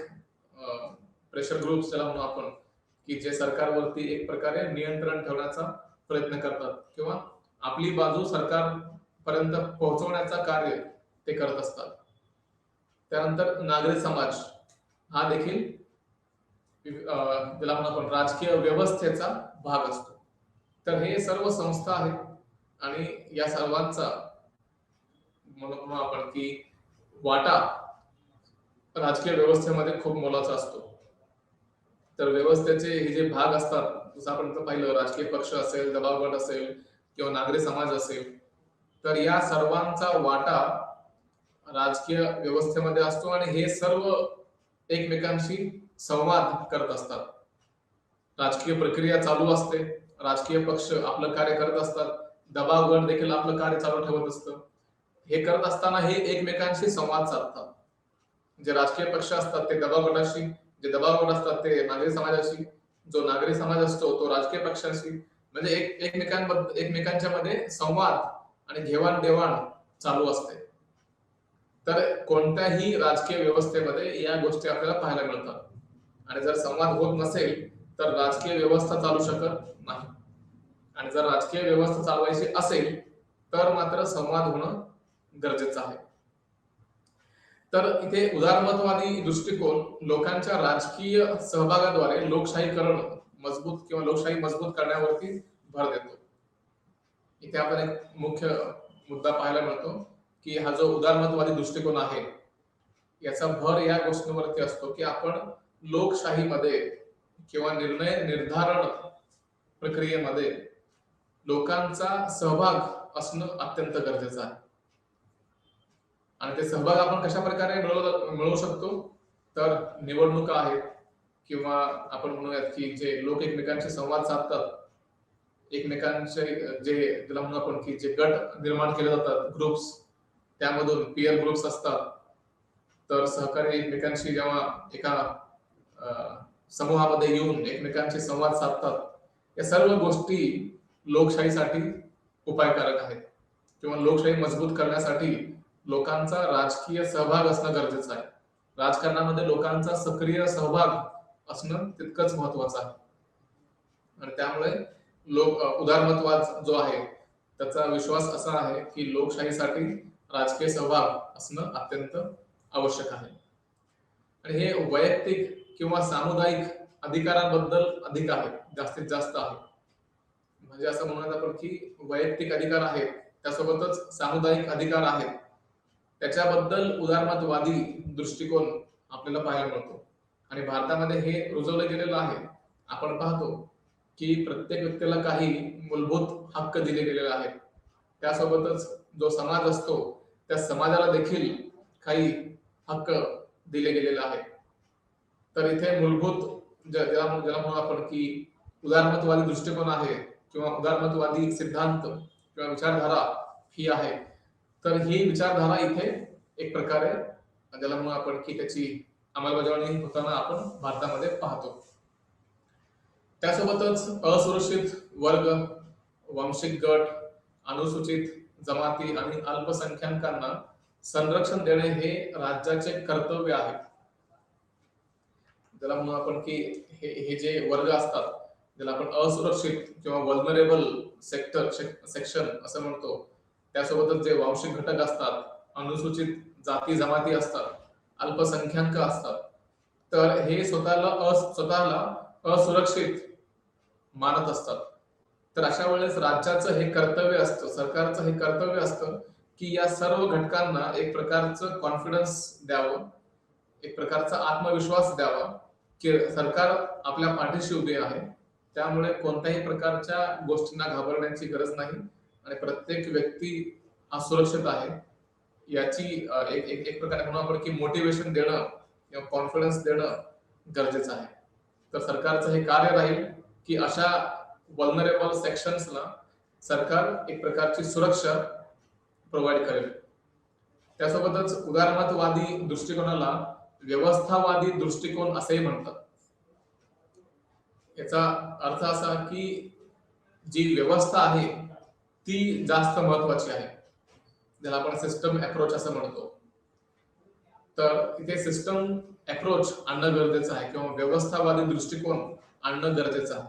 प्रेशर ग्रुप्स ज्याला म्हणू आपण, की जे सरकारवरती एक प्रकारे नियंत्रण ठेवण्याचा प्रयत्न करतात किंवा आपली बाजू सरकारपर्यंत पोहोचवण्याचा कार्य ते करत असतात. त्यानंतर नागरिक समाज हा देखील ज्याला म्हणून आपण राजकीय व्यवस्थेचा भाग असतो. तर हे सर्व संस्था आहेत आणि या सर्वांचा म्हणून आपण की वाटा राजकीय व्यवस्थेमध्ये खूप मोलाचा असतो. तर व्यवस्थेचे हे जे भाग असतात, जसं आपण पाहिलं, राजकीय पक्ष असेल, दबाव गट असेल किंवा नागरिक समाज असेल, तर या सर्वांचा वाटा राजकीय व्यवस्थेमध्ये असतो आणि हे सर्व एकमेकांशी संवाद करत असतात. राजकीय प्रक्रिया चालू असते, राजकीय पक्ष आपलं कार्य करत असतात, दबाव गट देखील आपलं कार्य चालू ठेवत असतं. हे करत असताना हे एकमेकांशी संवाद साधतात. जे राजकीय पक्ष असतात ते दबाव गटाशी, जे दबाव गट असतात ते नागरिक समाजाशी, जो नागरिक समाज असतो तो राजकीय पक्षाशी, म्हणजे एकमेकांच्या मध्ये संवाद आणि घेवाणदेवाण चालू असते. तर कोणत्याही राजकीय व्यवस्थेमध्ये या गोष्टी आपल्याला पाहायला मिळतात. आणि जर संवाद होत नसेल तर राजकीय व्यवस्था चालू शकत नाही. आणि जर राजकीय व्यवस्था चालवायची असेल तर मात्र संवाद होणं गरजेचं आहे. तर इथे उदारमतवादी दृष्टिकोन लोकांच्या राजकीय सहभागाद्वारे लोकशाहीकरण मजबूत किंवा लोकशाही मजबूत करण्यावरती भर देतो. इथे आपण एक मुख्य मुद्दा पाहायला मिळतो की हा जो उदारमतवादी दृष्टिकोन आहे याचा भर या गोष्टीवरती असतो की आपण लोकशाहीमध्ये किंवा निर्णय निर्धारण प्रक्रियेमध्ये लोकांचा सहभाग असणं अत्यंत गरजेचं आहे. आणि ते सहभाग आपण कशा प्रकारे मिळवू शकतो, तर निवडणुका आहेत किंवा आपण म्हणूयात की जे लोक एकमेकांशी संवाद साधतात, एकमेकांचे जे ज्याला म्हणू आपण की जे गट निर्माण केले जातात, ग्रुप्स, त्यामधून पीअर ग्रुप्स असतात, तर सहकारी एकमेकांशी जेव्हा एका समूहामध्ये येऊन एकमेकांशी संवाद साधतात, या सर्व गोष्टी लोकशाहीसाठी उपायकारक आहेत किंवा लोकशाही मजबूत करण्यासाठी लोकांचा राजकीय सहभाग असणं गरजेचं आहे. राजकारणामध्ये लोकांचा सक्रिय सहभाग असणं तितकंच महत्वाचं आहे. आणि त्यामुळे उदारमतवाद जो आहे त्याचा विश्वास असा आहे की लोकशाहीसाठी राजकीय सहभाग असणं अत्यंत आवश्यक आहे. आणि हे वैयक्तिक किंवा सामुदायिक अधिकारांबद्दल अधिक आहे, जास्तीत जास्त आहे. म्हणजे असं म्हणूयात आपण की वैयक्तिक अधिकार आहेत त्यासोबतच सामुदायिक अधिकार आहेत, त्याच्याबद्दल उदारमतवादी दृष्टिकोन आपल्याला पाहायला मिळतो. आणि भारतामध्ये हे रुजवलं गेलेलं आहे. आपण पाहतो की प्रत्येक व्यक्तीला काही मूलभूत हक्क दिले गेलेले आहेत. त्यासोबतच जो समाज असतो त्या समाजाला देखील काही हक्क दिले गेलेले आहेत. तर इथे मूलभूत ज्याला म्हणू आपण की उदारमतवादी दृष्टिकोन आहे किंवा उदारमतवादी सिद्धांत किंवा विचारधारा ही आहे. तर ही विचारधारा इथे एक प्रकारे ज्याला म्हणू आपण की त्याची अंमलबजावणी होताना आपण भारतामध्ये पाहतो. त्यासोबतच असुरक्षित वर्ग, वंशिक गट, अनुसूचित जमाती आणि अल्पसंख्याकांना संरक्षण देणे हे राज्याचे कर्तव्य आहे. ज्याला म्हणू आपण की हे जे वर्ग असतात ज्याला आपण असुरक्षित किंवा वल्नरेबल सेक्शन असं म्हणतो, त्यासोबतच जे वांशिक घटक असतात, अनुसूचित जाती जमाती असतात, अल्पसंख्याक असतात, तर हे स्वतःला असुरक्षित मानत असतात. तर अशा वेळेस राज्याचं हे कर्तव्य असतं, सरकारचं हे कर्तव्य असतं की या सर्व घटकांना एक प्रकारचं कॉन्फिडन्स द्यावं, एक प्रकारचा आत्मविश्वास द्यावा की सरकार आपल्या पाठीशी उभे आहे. त्यामुळे कोणत्याही प्रकारच्या गोष्टींना घाबरण्याची गरज नाही आणि प्रत्येक व्यक्ती हा सुरक्षित आहे याची एक प्रकारे म्हणून आपण की मोटिवेशन देणं किंवा कॉन्फिडन्स देणं गरजेचं आहे. तर सरकारचं हे कार्य राहील की अशा वल्नरेबल सेक्शन्सला सरकार एक प्रकारची सुरक्षा प्रोव्हाइड करेल. त्यासोबतच उदारमतवादी दृष्टिकोनाला व्यवस्थावादी दृष्टिकोन असेही म्हणतात. याचा अर्थ असा की जी व्यवस्था आहे ती जास्त महत्वाची आहे, ज्याला आपण सिस्टम अप्रोच असं म्हणतो. तर इथे सिस्टम अप्रोच आणणं गरजेचं आहे किंवा व्यवस्थावादी दृष्टिकोन आणणं गरजेचं आहे.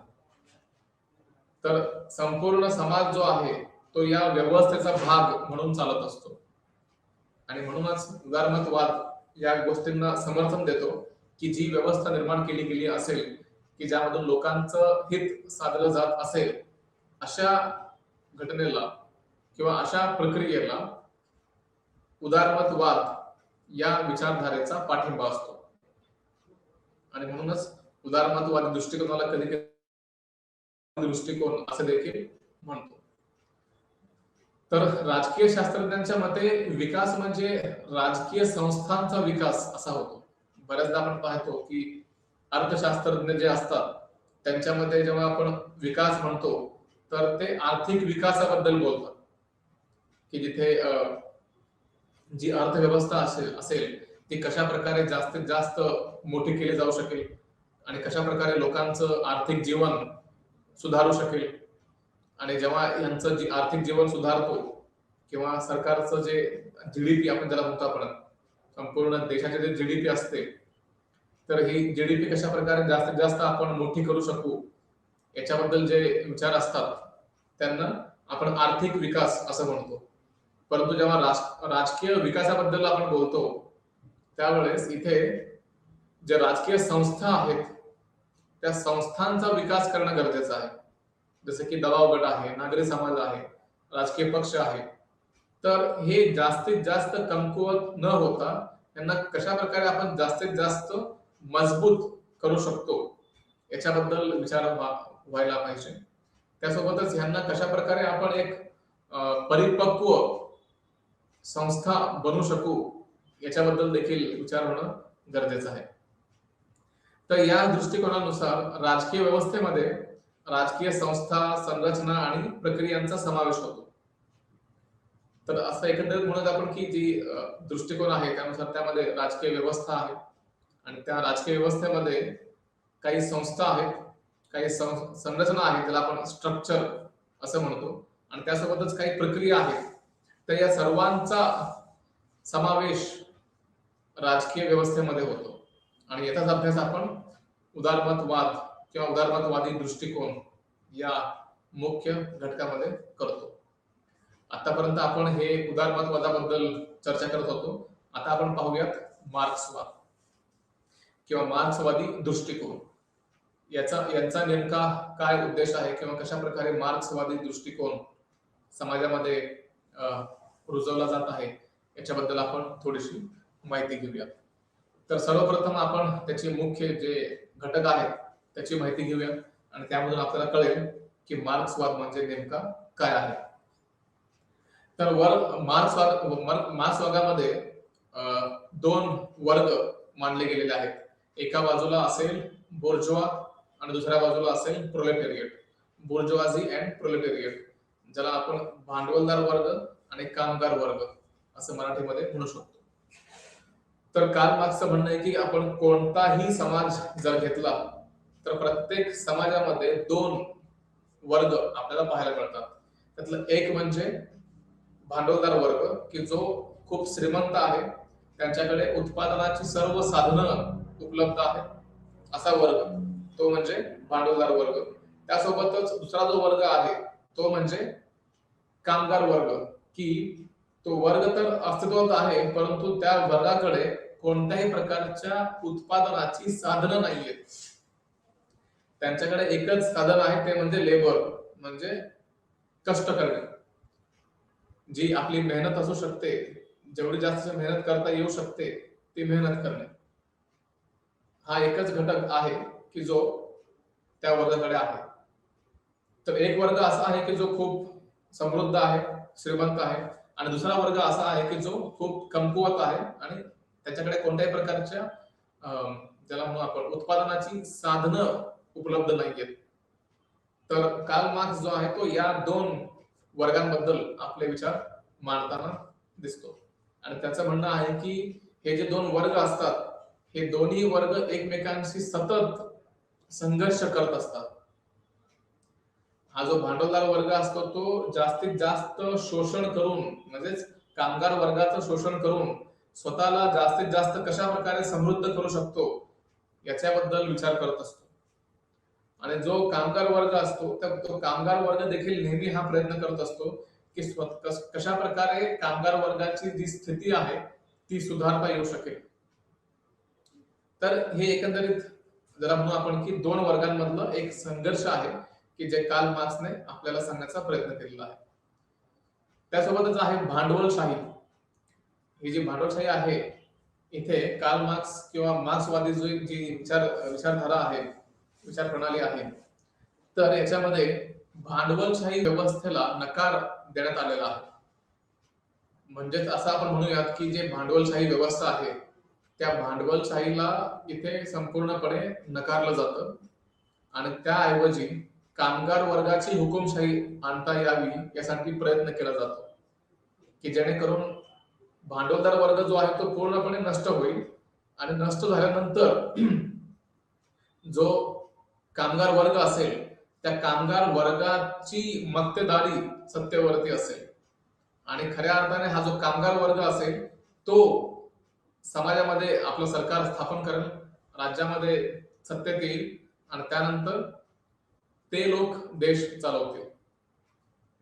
तर संपूर्ण समाज जो आहे तो या व्यवस्थेचा भाग म्हणून चालत असतो आणि म्हणूनच उदारमतवाद या गोष्टींना समर्थन देतो की जी व्यवस्था निर्माण केली गेली असेल की ज्यामधून लोकांचं हित साधलं जात असेल, अशा घटनेला किंवा अशा प्रक्रियेला उदारमतवाद या विचारधारेचा पाठिंबा असतो. आणि म्हणूनच उदारमतवादी दृष्टिकोनाला कधी कधी दृष्टिकोन असे देखील म्हणतो. तर राजकीय शास्त्रज्ञांच्या मते विकास म्हणजे राजकीय संस्थांचा विकास असा होतो. बऱ्याचदा आपण पाहतो की अर्थशास्त्रज्ञ जे असतात त्यांच्यामध्ये जेव्हा आपण विकास म्हणतो तर ते आर्थिक विकासाबद्दल बोलतात की जिथे जी अर्थव्यवस्था असेल ती कशा प्रकारे जास्तीत जास्त मोठी केली जाऊ शकेल आणि कशा प्रकारे लोकांचं आर्थिक जीवन सुधारू शकेल. आणि जेव्हा यांचं जे आर्थिक जीवन सुधारतो किंवा सरकारचं जे जीडीपी आपण ज्याला म्हणतो, आपण संपूर्ण देशाचे जे जीडीपी असते, तर ही जीडीपी कशा प्रकारे जास्तीत जास्त आपण मोठी करू शकू याच्याबद्दल जे विचार असतात त्यांना आपण आर्थिक विकास असं म्हणतो. परंतु जेव्हा राजकीय विकासाबद्दल आपण बोलतो त्यावेळेस इथे जे राजकीय संस्था आहेत त्या संस्थांचा विकास करणं गरजेचं आहे. जसं की दबाव गट आहे, नागरी समाज आहे, राजकीय पक्ष आहे. तर हे जास्तीत जास्त कमकुवत न होता त्यांना कशा प्रकारे आपण जास्तीत जास्त मजबूत करू शकतो याच्याबद्दल विचार व्हायला पाहिजे. त्यासोबतच ह्यांना कशा प्रकारे आपण एक परिपक्व संस्था बनू शकू याच्याबद्दल देखील विचार होणं गरजेचं आहे. तर या दृष्टिकोनानुसार राजकीय व्यवस्थेमध्ये राजकीय संस्था, संरचना आणि प्रक्रियांचा समावेश होतो. तर असं एकंदरीत म्हणत आपण की जी दृष्टिकोन आहे त्यानुसार त्यामध्ये राजकीय व्यवस्था आहे आणि त्या राजकीय व्यवस्थेमध्ये काही संस्था आहेत, काही संरचना आहेत त्याला आपण स्ट्रक्चर असं म्हणतो आणि त्यासोबतच काही प्रक्रिया आहेत. तर या सर्वांचा समावेश राजकीय व्यवस्थेमध्ये होतो आणि याचाच अभ्यास आपण उदारमतवाद किंवा उदारमतवादी दृष्टिकोन या मुख्य घटकामध्ये करतो. आतापर्यंत आपण हे उदारमतवादाबद्दल चर्चा करत होतो. आता आपण पाहूयात मार्क्सवाद किंवा मार्क्सवादी दृष्टिकोन. यांचा नेमका काय उद्देश आहे किंवा कशा प्रकारे मार्क्सवादी दृष्टिकोन समाजामध्ये रुजवला जात आहे याच्याबद्दल आपण थोडीशी माहिती घेऊया. तर सर्वप्रथम आपण त्याचे मुख्य जे घटक आहेत त्याची माहिती घेऊया आणि त्यामधून आपल्याला कळेल की मार्क्सवाद म्हणजे नेमका काय आहे. तर मार्क्सवादामध्ये दोन वर्ग मानले गेलेले आहेत. एका बाजूला असेल बोर्जवा आणि दुसऱ्या बाजूला असेल प्रोलेटेरियट. बोर्जवाझी अँड प्रोलेटेरियट, ज्याला आपण भांडवलदार वर्ग आणि कामगार वर्ग असं मराठीमध्ये म्हणू शकतो. तर कार्ल मार्क्सचं म्हणणं आहे की आपण कोणताही समाज जर घेतला तर प्रत्येक समाजामध्ये दोन वर्ग आपल्याला पाहायला मिळतात. त्यातलं एक म्हणजे भांडवलदार वर्ग की जो खूप श्रीमंत आहे, त्यांच्याकडे उत्पादनाची सर्व साधनं उपलब्ध आहेत, असा वर्ग तो म्हणजे भांडवलदार वर्ग. त्यासोबतच दुसरा जो वर्ग आहे तो म्हणजे कामगार वर्ग, की तो वर्ग तर अस्तित्वात आहे परंतु त्या वर्गाकडे कोणत्याही प्रकारच्या उत्पादनाची साधनं नाहीयेत. त्यांच्याकडे एकच साधन आहे ते म्हणजे लेबर, म्हणजे कष्ट करणे. जी आपली मेहनत असू शकते, जेवढी जास्त मेहनत करता येऊ शकते ती मेहनत करणे, हा एकच घटक आहे की जो त्या वर्गाकडे आहे. तर एक वर्ग असा आहे की जो खूप समृद्ध आहे, श्रीमंत आहे, आणि दुसरा वर्ग असा आहे की जो खूप कमकुवत आहे आणि त्याच्याकडे कोणत्याही प्रकारच्या ज्याला म्हणू आपण उत्पादनाची साधनं उपलब्ध नाहीयेत. तर कार्ल मार्क्स जो आहे तो या दोन वर्गांबद्दल आपले विचार मांडताना दिसतो आणि त्याचं म्हणणं आहे की हे जे दोन वर्ग असतात हे दोन्ही वर्ग एकमेकांशी सतत संघर्ष करत असतात. हा जो भांडवलदार वर्ग असतो तो जास्तीत जास्त शोषण करून, म्हणजेच कामगार वर्गाचं शोषण करून स्वतःला जास्तीत जास्त कशा प्रकारे समृद्ध करू शकतो याच्याबद्दल विचार करत असतो. आणि जो कामगार वर्ग असतो तो कामगार वर्ग देखील नेहमी हा प्रयत्न करत असतो की कशा प्रकारे कामगार वर्गाची जी स्थिती आहे ती सुधारता येऊ शकेल. तर हे एकंदरीत जरा म्हणू आपण की दोन वर्गांमधलं एक संघर्ष आहे की जे कार्ल मार्क्सने आपल्याला सांगण्याचा प्रयत्न केलेला आहे. त्यासोबतच आहे भांडवलशाही. ही जी भांडवलशाही आहे इथे कार्ल मार्क्स किंवा मार्क्सवादी जी विचारधारा आहे, विचार प्रणाली आहे, तर याच्यामध्ये भांडवलशाही व्यवस्थेला नकार देण्यात आलेला आहे. म्हणजेच असं आपण म्हणूयात की जे भांडवलशाही व्यवस्था आहे त्या भांडवलशाहीला इथे संपूर्णपणे नकारलं जातं आणि त्याऐवजी कामगार वर्गाची हुकुमशाही आणता यावी यासाठी प्रयत्न केला जातो की जेणेकरून भांडवलदार वर्ग जो आहे तो पूर्णपणे नष्ट होईल आणि नष्ट झाल्यानंतर जो कामगार वर्ग असेल त्या कामगार वर्गाची मक्तेदारी सत्तेवरती असेल आणि खऱ्या अर्थाने हा जो कामगार वर्ग असेल तो समाजामध्ये आपलं सरकार स्थापन करेल, राज्यामध्ये सत्तेत येईल आणि त्यानंतर ते लोक देश चालवतील.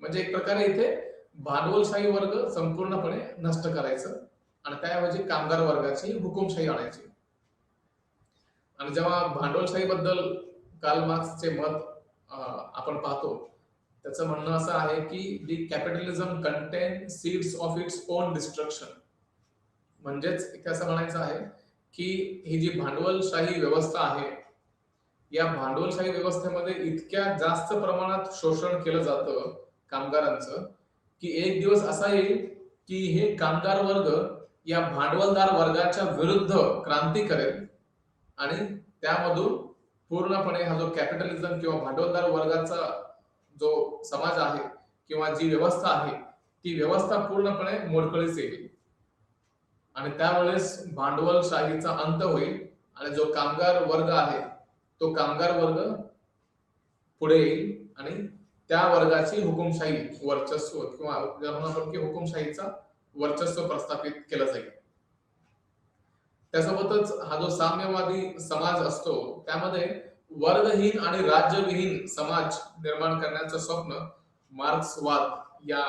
म्हणजे एक प्रकारे इथे भांडवलशाही वर्ग संपूर्णपणे नष्ट करायचं आणि त्याऐवजी कामगार वर्गाची हुकुमशाही आणायची. आणि जेव्हा भांडवलशाही बद्दल कार्ल मार्क्सचे मत आपण पाहतो त्याचं म्हणणं असं आहे की the capitalism contain seeds of its own destruction. म्हणजेच इथे असं म्हणायचं आहे की ही जी भांडवलशाही व्यवस्था आहे या भांडवलशाही व्यवस्थेमध्ये इतक्या जास्त प्रमाणात शोषण केलं जातं कामगारांचं की एक दिवस असा येईल की हे कामगार वर्ग या भांडवलदार वर्गाच्या विरुद्ध क्रांती करेल आणि त्यामधून पूर्णपणे हा जो कॅपिटलिझम किंवा भांडवलदार वर्गाचा जो समाज आहे किंवा जी व्यवस्था आहे ती व्यवस्था पूर्णपणे मोडकळीस येईल आणि त्यावेळेस भांडवलशाहीचा अंत होईल आणि जो कामगार वर्ग आहे तो कामगार वर्ग पुढे येईल आणि त्या वर्गाची हुकुमशाही वर्चस्व किंवा आपण की हुकुमशाहीचा वर्चस्व प्रस्थापित केलं जाईल. त्यासोबतच हा जो साम्यवादी समाज असतो त्यामध्ये वर्गहीन आणि राज्यविहीन समाज निर्माण करण्याचं स्वप्न मार्क्सवाद या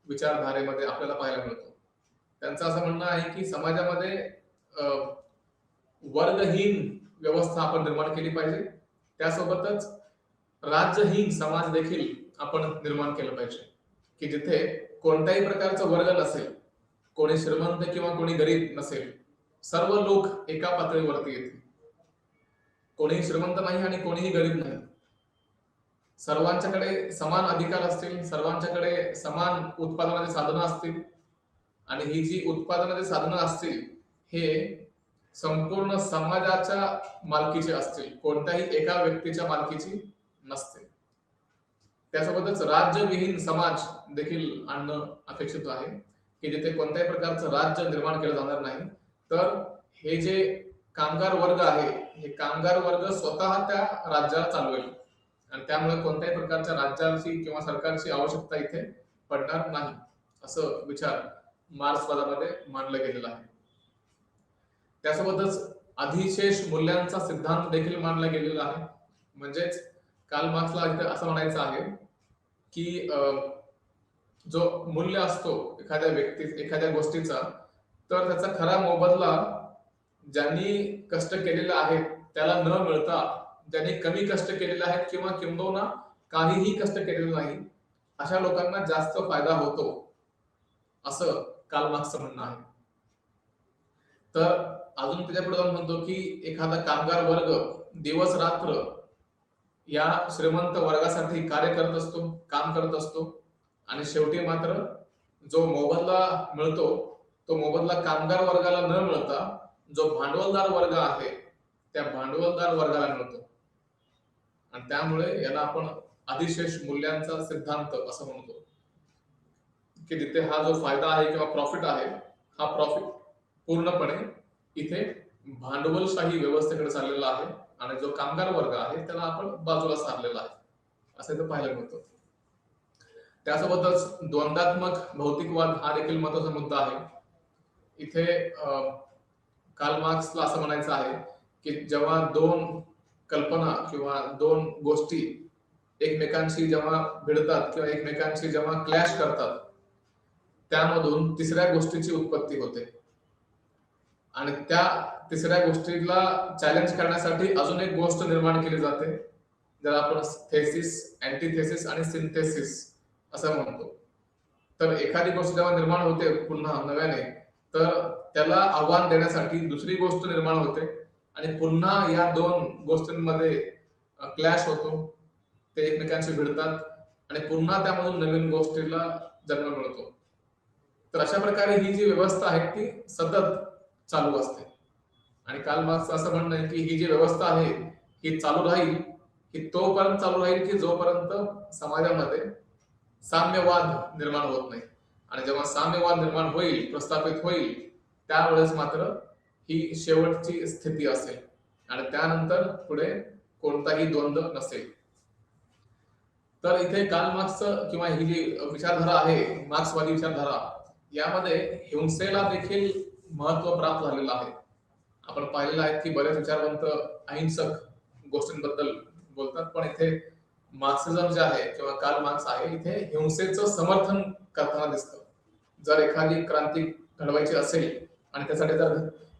विचारधारेमध्ये आपल्याला पाहायला मिळतो. त्यांचं असं म्हणणं आहे की समाजामध्ये वर्गहीन व्यवस्था आपण निर्माण केली पाहिजे, त्यासोबतच राज्यहीन समाज देखील आपण निर्माण केलं पाहिजे की जिथे कोणत्याही प्रकारचा वर्ग नसेल, कोणी श्रीमंत किंवा कोणी गरीब नसेल, सर्व लोक एका पातळीवरती येतील. कोणीही श्रीमंत नाही आणि कोणीही गरीब नाही, सर्वांच्याकडे समान अधिकार असतील, सर्वांच्याकडे समान उत्पादनाची साधनं असतील आणि ही जी उत्पादनाची साधनं असतील हे संपूर्ण समाजाच्या मालकीचे असतील, कोणत्याही एका व्यक्तीच्या मालकीची नसते. त्यासोबतच राज्यविहीन समाज देखील आणणं अपेक्षित आहे की जिथे कोणत्याही प्रकारचं राज्य निर्माण केलं जाणार नाही, तर हे जे कामगार वर्ग आहे हे कामगार वर्ग स्वतः त्या राज्याला चालवेल आणि त्यामुळे कोणत्याही प्रकारच्या राज्याची किंवा सरकारची आवश्यकता इथे पडणार नाही, असं विचार मार्क्सवादामध्ये मांडलं गेलेला आहे. त्यासोबतच अधिशेष मूल्यांचा सिद्धांत देखील मांडला गेलेला आहे. म्हणजेच कार्ल मार्क्सला इथे असं म्हणायचं आहे की जो मूल्य असतो एखाद्या गोष्टीचा, तर त्याचा खरा मोबदला ज्यांनी कष्ट केलेला आहे त्याला न मिळता ज्यांनी कमी कष्ट केलेले आहेत किंवा किंबहुना काहीही कष्ट केलेलं नाही अशा लोकांना जास्त फायदा होतो, असं कार्ल मार्क्सचं म्हणणं आहे. तर अजून त्याच्या पुढे जाऊन म्हणतो की एखादा कामगार वर्ग दिवस रात्र या श्रीमंत वर्गासाठी कार्य करत असतो, काम करत असतो आणि शेवटी मात्र जो मोबदला मिळतो तो मोबदला कामगार वर्गाला न मिळता जो भांडवलदार वर्ग आहे त्या भांडवलदार वर्गाला मिळतो आणि त्यामुळे याला आपण अधिशेष मूल्यांचा सिद्धांत असं म्हणतो की जिथे हा जो फायदा आहे किंवा प्रॉफिट आहे हा प्रॉफिट पूर्णपणे इथे भांडवलशाही व्यवस्थेकडे चाललेला आहे आणि जो कामगार वर्ग आहे त्याला आपण बाजूला सारलेला आहे असं इथं पाहायला मिळतं. त्यासोबतच द्वंद्वात्मक भौतिकवाद हा देखील महत्वाचा मुद्दा आहे. इथे कार्ल मार्क्सला असं म्हणायचं आहे की जेव्हा दोन कल्पना किंवा दोन गोष्टी एकमेकांशी जेव्हा भिडतात किंवा एकमेकांशी जेव्हा क्लॅश करतात, त्यामधून तिसऱ्या गोष्टीची उत्पत्ती होते आणि त्या तिसऱ्या गोष्टीला चॅलेंज करण्यासाठी अजून एक गोष्ट निर्माण केली जाते, ज्याला आपण थेसिस, अँटीथेसिस आणि सिंथेसिस असं म्हणतो. तर एखादी गोष्ट जेव्हा निर्माण होते पुन्हा नव्याने, तर त्याला आव्हान देण्यासाठी दुसरी गोष्ट निर्माण होते आणि पुन्हा या दोन गोष्टींमध्ये क्लॅश होतो, ते एकमेकांशी भिडतात आणि पुन्हा त्यामधून नवीन गोष्टीला जन्म मिळतो. तर अशा प्रकारे ही जी व्यवस्था आहे ती सतत चालू असते आणि कार्ल मार्क्स असं म्हणणं आहे की ही जी व्यवस्था आहे ही चालू राहील, ही तोपर्यंत चालू राहील की जोपर्यंत समाजामध्ये साम्यवाद निर्माण होत नाही आणि जेव्हा साम्यवाद निर्माण होईल, प्रस्थापित होईल, त्यावेळेस मात्र ही शेवटची स्थिती असेल आणि त्यानंतर पुढे कोणताही द्वंद्व नसेल. तर इथे कार्ल मार्क्स किंवा ही जी विचारधारा आहे, मार्क्सवादी विचारधारा, यामध्ये हिंसेला देखील महत्व प्राप्त झालेलं आहे. आपण पाहिलेलं आहे की बरेच विचारवंत अहिंसक गोष्टींबद्दल बोलतात, पण इथे मार्क्सिझम जे आहे किंवा कार्ल मार्क्स आहे इथे हिंसेचं समर्थन करताना दिसतं. जर एखादी क्रांती घडवायची असेल आणि त्यासाठी जर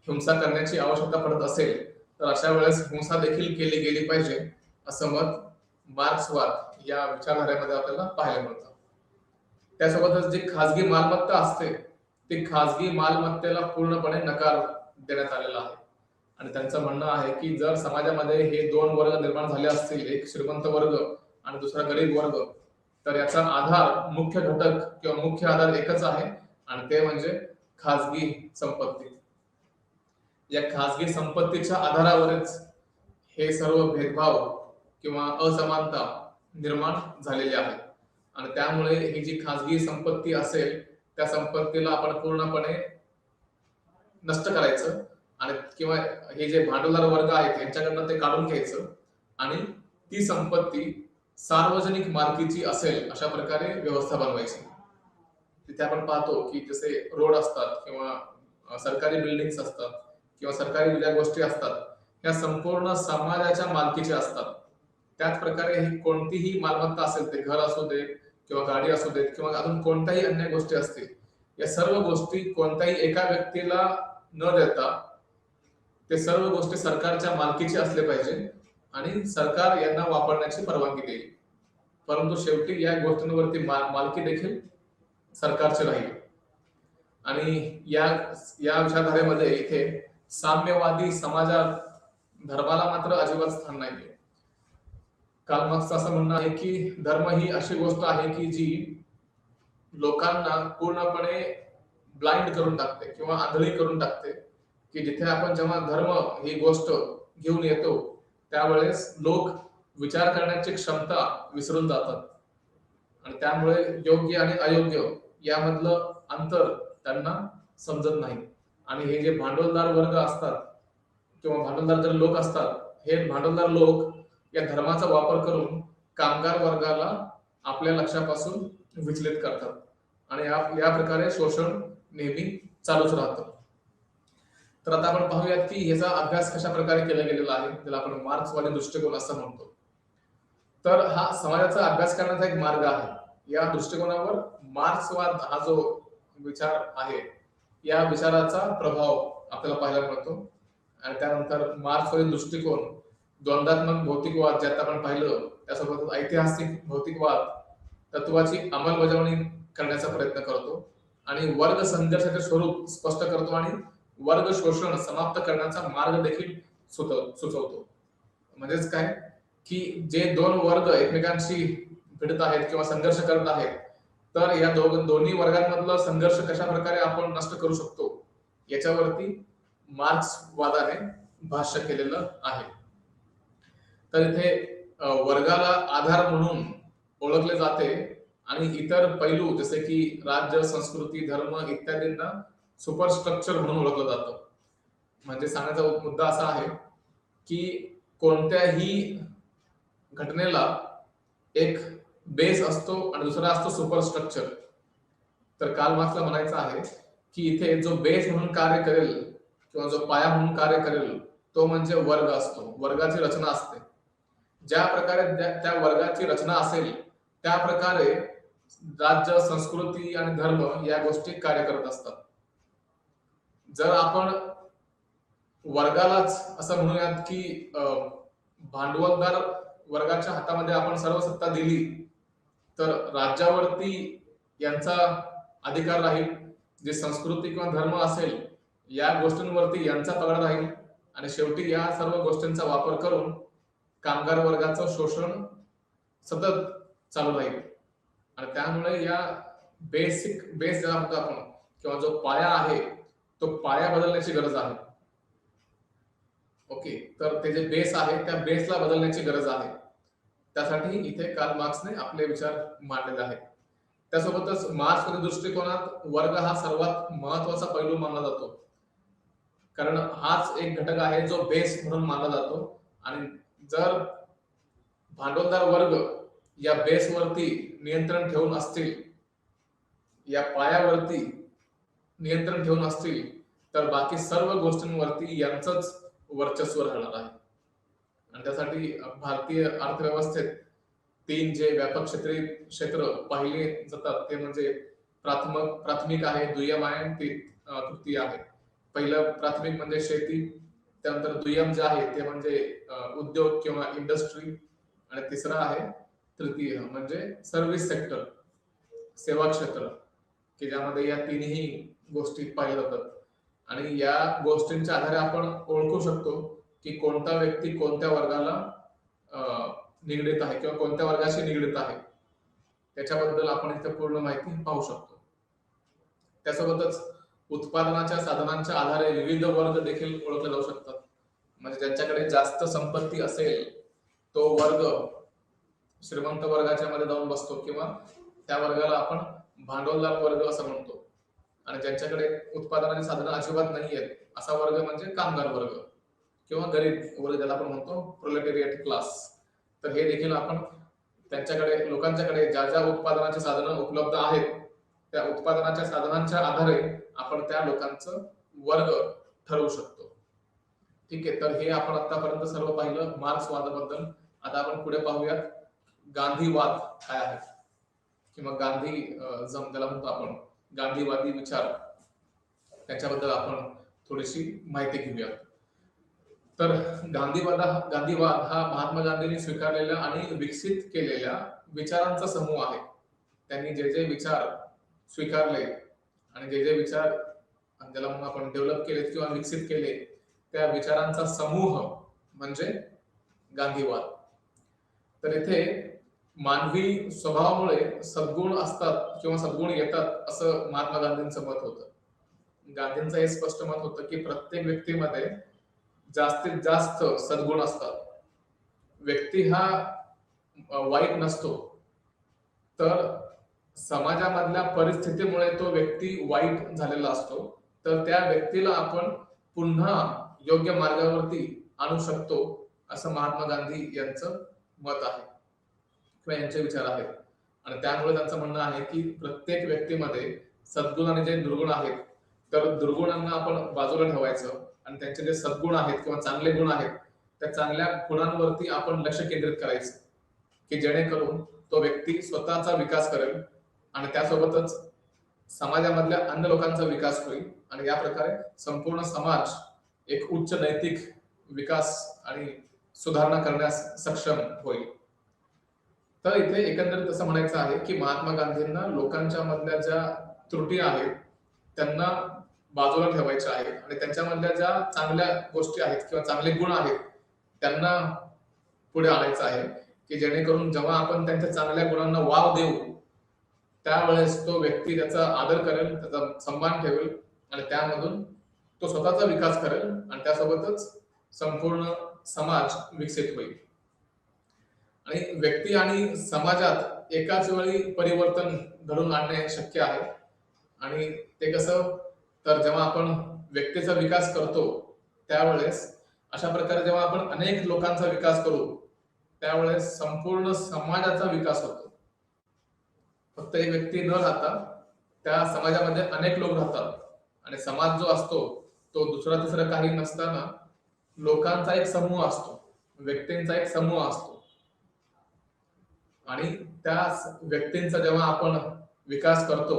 हिंसा करण्याची आवश्यकता पडत असेल, तर अशा वेळेस हिंसा देखील केली गेली पाहिजे असं मत मार्क्सवाद या विचारधारेमध्ये आपल्याला पाहायला मिळतं. त्यासोबतच जी खाजगी मालमत्ता असते, ती खाजगी मालमत्तेला पूर्णपणे नकार देण्यात आलेला आहे आणि त्यांचं म्हणणं आहे की जर समाजामध्ये हे दोन वर्ग निर्माण झाले असतील, एक श्रीमंत वर्ग आणि दुसरा गरीब वर्ग, तर याचा आधार, मुख्य घटक किंवा मुख्य आधार एकच आहे आणि ते म्हणजे खाजगी संपत्ती. या खाजगी संपत्तीच्या आधारावरच हे सर्व भेदभाव किंवा असमानता निर्माण झालेली आहे आणि त्यामुळे ही जी खाजगी संपत्ती असेल त्या संपत्तीला आपण पूर्णपणे नष्ट करायचं आणि किंवा हे जे भांडवलदार वर्ग आहेत यांच्याकडनं ते काढून घ्यायचं आणि ती संपत्ती सार्वजनिक मालकीची असेल अशा प्रकारे व्यवस्था बनवायची. तिथे आपण पाहतो की जसे रोड असतात किंवा सरकारी बिल्डिंग्स असतात किंवा सरकारी ज्या गोष्टी असतात ह्या संपूर्ण समाजाच्या मालकीच्या असतात. त्याच प्रकारे ही कोणतीही मालमत्ता असेल, ते घर असू दे किंवा गाडी असू देत किंवा अजून कोणत्याही अन्य गोष्टी असतील, या सर्व गोष्टी कोणत्याही एका व्यक्तीला न देता ते सर्व गोष्टी सरकारच्या मालकीचे असले पाहिजे आणि सरकार यांना वापरण्याची परवानगी देईल. परंतु शेवटी या गोष्टींवरती मालकी देखील सरकारची राहील आणि या या विचारधारेमध्ये इथे साम्यवादी समाजात धर्माला मात्र अजिबात स्थान नाहीये. कार्ल मार्क्सचं असं म्हणणं आहे की धर्म ही अशी गोष्ट आहे की जी लोकांना पूर्णपणे ब्लाइंड करून टाकते किंवा आंधळी करून टाकते, की जिथे आपण जेव्हा धर्म ही गोष्ट घेऊन येतो त्यावेळेस लोक विचार करण्याची क्षमता विसरून जातात आणि त्यामुळे योग्य आणि अयोग्य यामधलं अंतर त्यांना समजत नाही आणि हे जे भांडवलदार वर्ग असतात किंवा भांडवलदार जर लोक असतात, हे भांडवलदार लोक या धर्माचा वापर करून कामगार वर्गाला आपल्या लक्षापासून विचलित करतात आणि या प्रकारे शोषण नेहमी चालूच राहतं. तर आता आपण पाहूयात की याचा अभ्यास कशा प्रकारे केला गेलेला आहे, ज्याला आपण मार्क्सवादी दृष्टिकोन असं म्हणतो. तर हा समाजाचा अभ्यास करण्याचा एक मार्ग आहे. या दृष्टिकोनावर मार्क्सवाद हा जो विचार आहे, या विचाराचा प्रभाव आपल्याला पाहायला मिळतो आणि त्यानंतर मार्क्सवादी दृष्टिकोन द्वंद्वात्मक भौतिकवाद ज्यात आपण पाहिलं, त्यासोबत ऐतिहासिक भौतिकवाद तत्वाची अंमलबजावणी करण्याचा प्रयत्न करतो आणि वर्ग संघर्षाचे स्वरूप स्पष्ट करतो आणि वर्ग शोषण समाप्त करण्याचा मार्ग देखील सुचवतो. म्हणजेच काय की जे दोन वर्ग एकमेकांशी भिडत आहेत किंवा संघर्ष करत आहेत, तर या दोन्ही वर्गांमधला संघर्ष कशा प्रकारे आपण नष्ट करू शकतो याच्यावरती मार्क्सवादाने भाष्य केलेलं आहे. तर इथे वर्गाला आधार म्हणून ओळखले जाते आणि इतर पैलू जसे की राज्य, संस्कृती, धर्म इत्यादींना सुपरस्ट्रक्चर म्हणून ओळखलं जातं. म्हणजे सांगण्याचा मुद्दा असा आहे की कोणत्याही घटनेला एक बेस असतो आणि दुसरा असतो सुपरस्ट्रक्चर. तर कार्ल मार्क्सला म्हणायचं आहे की इथे जो बेस म्हणून कार्य करेल किंवा जो पाया म्हणून कार्य करेल तो म्हणजे वर्ग असतो, वर्गाची रचना असते. ज्या प्रकारे त्या वर्गाची रचना असेल त्या प्रकारे राज्य, संस्कृती आणि धर्म या गोष्टी कार्य करत असतात. जर आपण वर्गालाच असं म्हणूयात की भांडवलदार वर्गाच्या हातामध्ये आपण सर्व सत्ता दिली तर राज्यावरती यांचा अधिकार राहील, जे संस्कृती किंवा धर्म असेल या गोष्टींवरती यांचा पगडा राहील आणि शेवटी या सर्व गोष्टींचा वापर करून कामगार वर्गाचं शोषण सतत चालू राहील. आणि त्यामुळे या बेस ज्याला म्हणतो आपण किंवा जो पाया आहे तो पाया बदलण्याची गरज आहे. ओके, तर ते जे बेस आहे त्या बेसला बदलण्याची गरज आहे. त्यासाठी इथे कार्ल मार्क्सने आपले विचार मांडलेले आहेत. त्यासोबतच मार्क्सच्या दृष्टिकोनात वर्ग हा सर्वात महत्वाचा पैलू मानला जातो, कारण हाच एक घटक आहे जो बेस म्हणून मानला जातो. आणि जर भांडवलदार वर्ग या बेसवरती नियंत्रण ठेवून असतील, या पायावरती नियंत्रण ठेवून असतील तर बाकी सर्व गोष्टींवरती यांचंच वर्चस्व राहणार आहे. आणि त्यासाठी भारतीय अर्थव्यवस्थेत 3 जे व्यापक क्षेत्र पाहिले जातात ते म्हणजे प्राथमिक आहे, दुय्यम आहे आणि तृतीय आहे. पहिलं प्राथमिक म्हणजे शेती, त्यानंतर दुय्यम जे आहे ते म्हणजे उद्योग किंवा इंडस्ट्री, आणि तिसरा आहे तृतीय म्हणजे सर्व्हिस सेक्टर, सेवा क्षेत्र, की ज्यामध्ये या तिन्ही गोष्टी पाहिल्या जातात. आणि या गोष्टींच्या आधारे आपण ओळखू शकतो की कोणता व्यक्ती कोणत्या वर्गाला निगडित आहे किंवा कोणत्या वर्गाशी निगडित आहे, त्याच्याबद्दल आपण इथे पूर्ण माहिती पाहू शकतो. त्यासोबतच उत्पादनाच्या साधनांच्या आधारे विविध वर्ग देखील ओळखले जाऊ शकतात. म्हणजे ज्यांच्याकडे जास्त संपत्ती असेल तो वर्ग श्रीमंत वर्गाच्या मध्ये जाऊन बसतो किंवा त्या वर्गाला आपण भांडवलदार वर्ग असं म्हणतो. आणि ज्यांच्याकडे उत्पादनाची साधनं अजिबात नाहीयेत असा वर्ग म्हणजे कामगार वर्ग किंवा गरीब वर्ग, ज्याला आपण म्हणतो प्रोलेटेरिएट क्लास. तर हे देखील आपण त्यांच्याकडे लोकांच्याकडे ज्या ज्या उत्पादनाची साधनं उपलब्ध आहेत त्या उत्पादनाच्या साधनांच्या आधारे आपण त्या लोकांचं वर्ग ठरवू शकतो. ठीक आहे, तर हे आपण आतापर्यंत सर्व पाहिलं मार्क्सवादाबद्दल. आता आपण पुढे पाहूयात गांधीवाद काय आहे किंवा गांधीजम ज्याला म्हणतो आपण, गांधीवादी विचार, त्याच्याबद्दल आपण थोडीशी माहिती घेऊया. तर गांधीवाद हा महात्मा गांधींनी स्वीकारलेल्या आणि विकसित केलेल्या विचारांचा समूह आहे. त्यांनी जे जे विचार स्वीकारले आणि जे जे विचार ज्याला म्हणून आपण डेव्हलप केले किंवा विकसित केले त्या विचारांचा समूह म्हणजे गांधीवाद. तर इथे मानवी स्वभावामुळे सद्गुण असतात किंवा सद्गुण येतात असं महात्मा गांधींचं मत होतं. गांधींचं हे स्पष्ट मत होतं की प्रत्येक व्यक्तीमध्ये जास्तीत जास्त सद्गुण असतात. व्यक्ती हा वाईट नसतो, तर समाजामधल्या परिस्थितीमुळे तो व्यक्ती वाईट झालेला असतो. तर त्या व्यक्तीला आपण पुन्हा योग्य मार्गावरती आणू शकतो असं महात्मा गांधी यांचं मत आहे किंवा यांचे विचार आहेत. आणि त्यामुळे त्यांचं म्हणणं आहे की प्रत्येक व्यक्तीमध्ये सद्गुण आणि जे दुर्गुण आहेत तर दुर्गुणांना आपण बाजूला ठेवायचं आणि त्यांचे जे सद्गुण आहेत किंवा चांगले गुण आहेत त्या चांगल्या गुणांवरती आपण लक्ष केंद्रित करायचं, की जेणेकरून तो व्यक्ती स्वतःचा विकास करेल आणि त्यासोबतच समाजामधल्या अन्य लोकांचा विकास होईल आणि या प्रकारे संपूर्ण समाज एक उच्च नैतिक विकास आणि सुधारणा करण्यास सक्षम होईल. तर इथे एकंदरीत असं म्हणायचं आहे की महात्मा गांधींना लोकांच्या मधल्या ज्या त्रुटी आहेत त्यांना बाजूला ठेवायच्या आहेत आणि त्यांच्यामधल्या ज्या चांगल्या गोष्टी आहेत किंवा चांगले गुण आहेत त्यांना पुढे आणायचं आहे, की जेणेकरून जेव्हा आपण त्यांच्या चांगल्या गुणांना वाव देऊ त्यावेळेस तो व्यक्ती त्याचा आदर करेल, त्याचा सन्मान ठेवेल आणि त्यामधून तो स्वतःचा विकास करेल आणि त्यासोबतच संपूर्ण समाज विकसित होईल. आणि व्यक्ती आणि समाजात एकाच वेळी परिवर्तन घडवून आणणे शक्य आहे. आणि ते कसं, तर जेव्हा आपण व्यक्तीचा विकास करतो त्यावेळेस अशा प्रकारे जेव्हा आपण अनेक लोकांचा विकास करू त्यावेळेस संपूर्ण समाजाचा विकास होतो. फक्त एक व्यक्ती न राहता त्या समाजामध्ये अनेक लोक राहतात आणि समाज जो असतो तो दुसरा तिसरा काही नसताना लोकांचा एक समूह असतो, व्यक्तींचा एक समूह असतो आणि त्या व्यक्तींचा जेव्हा आपण विकास करतो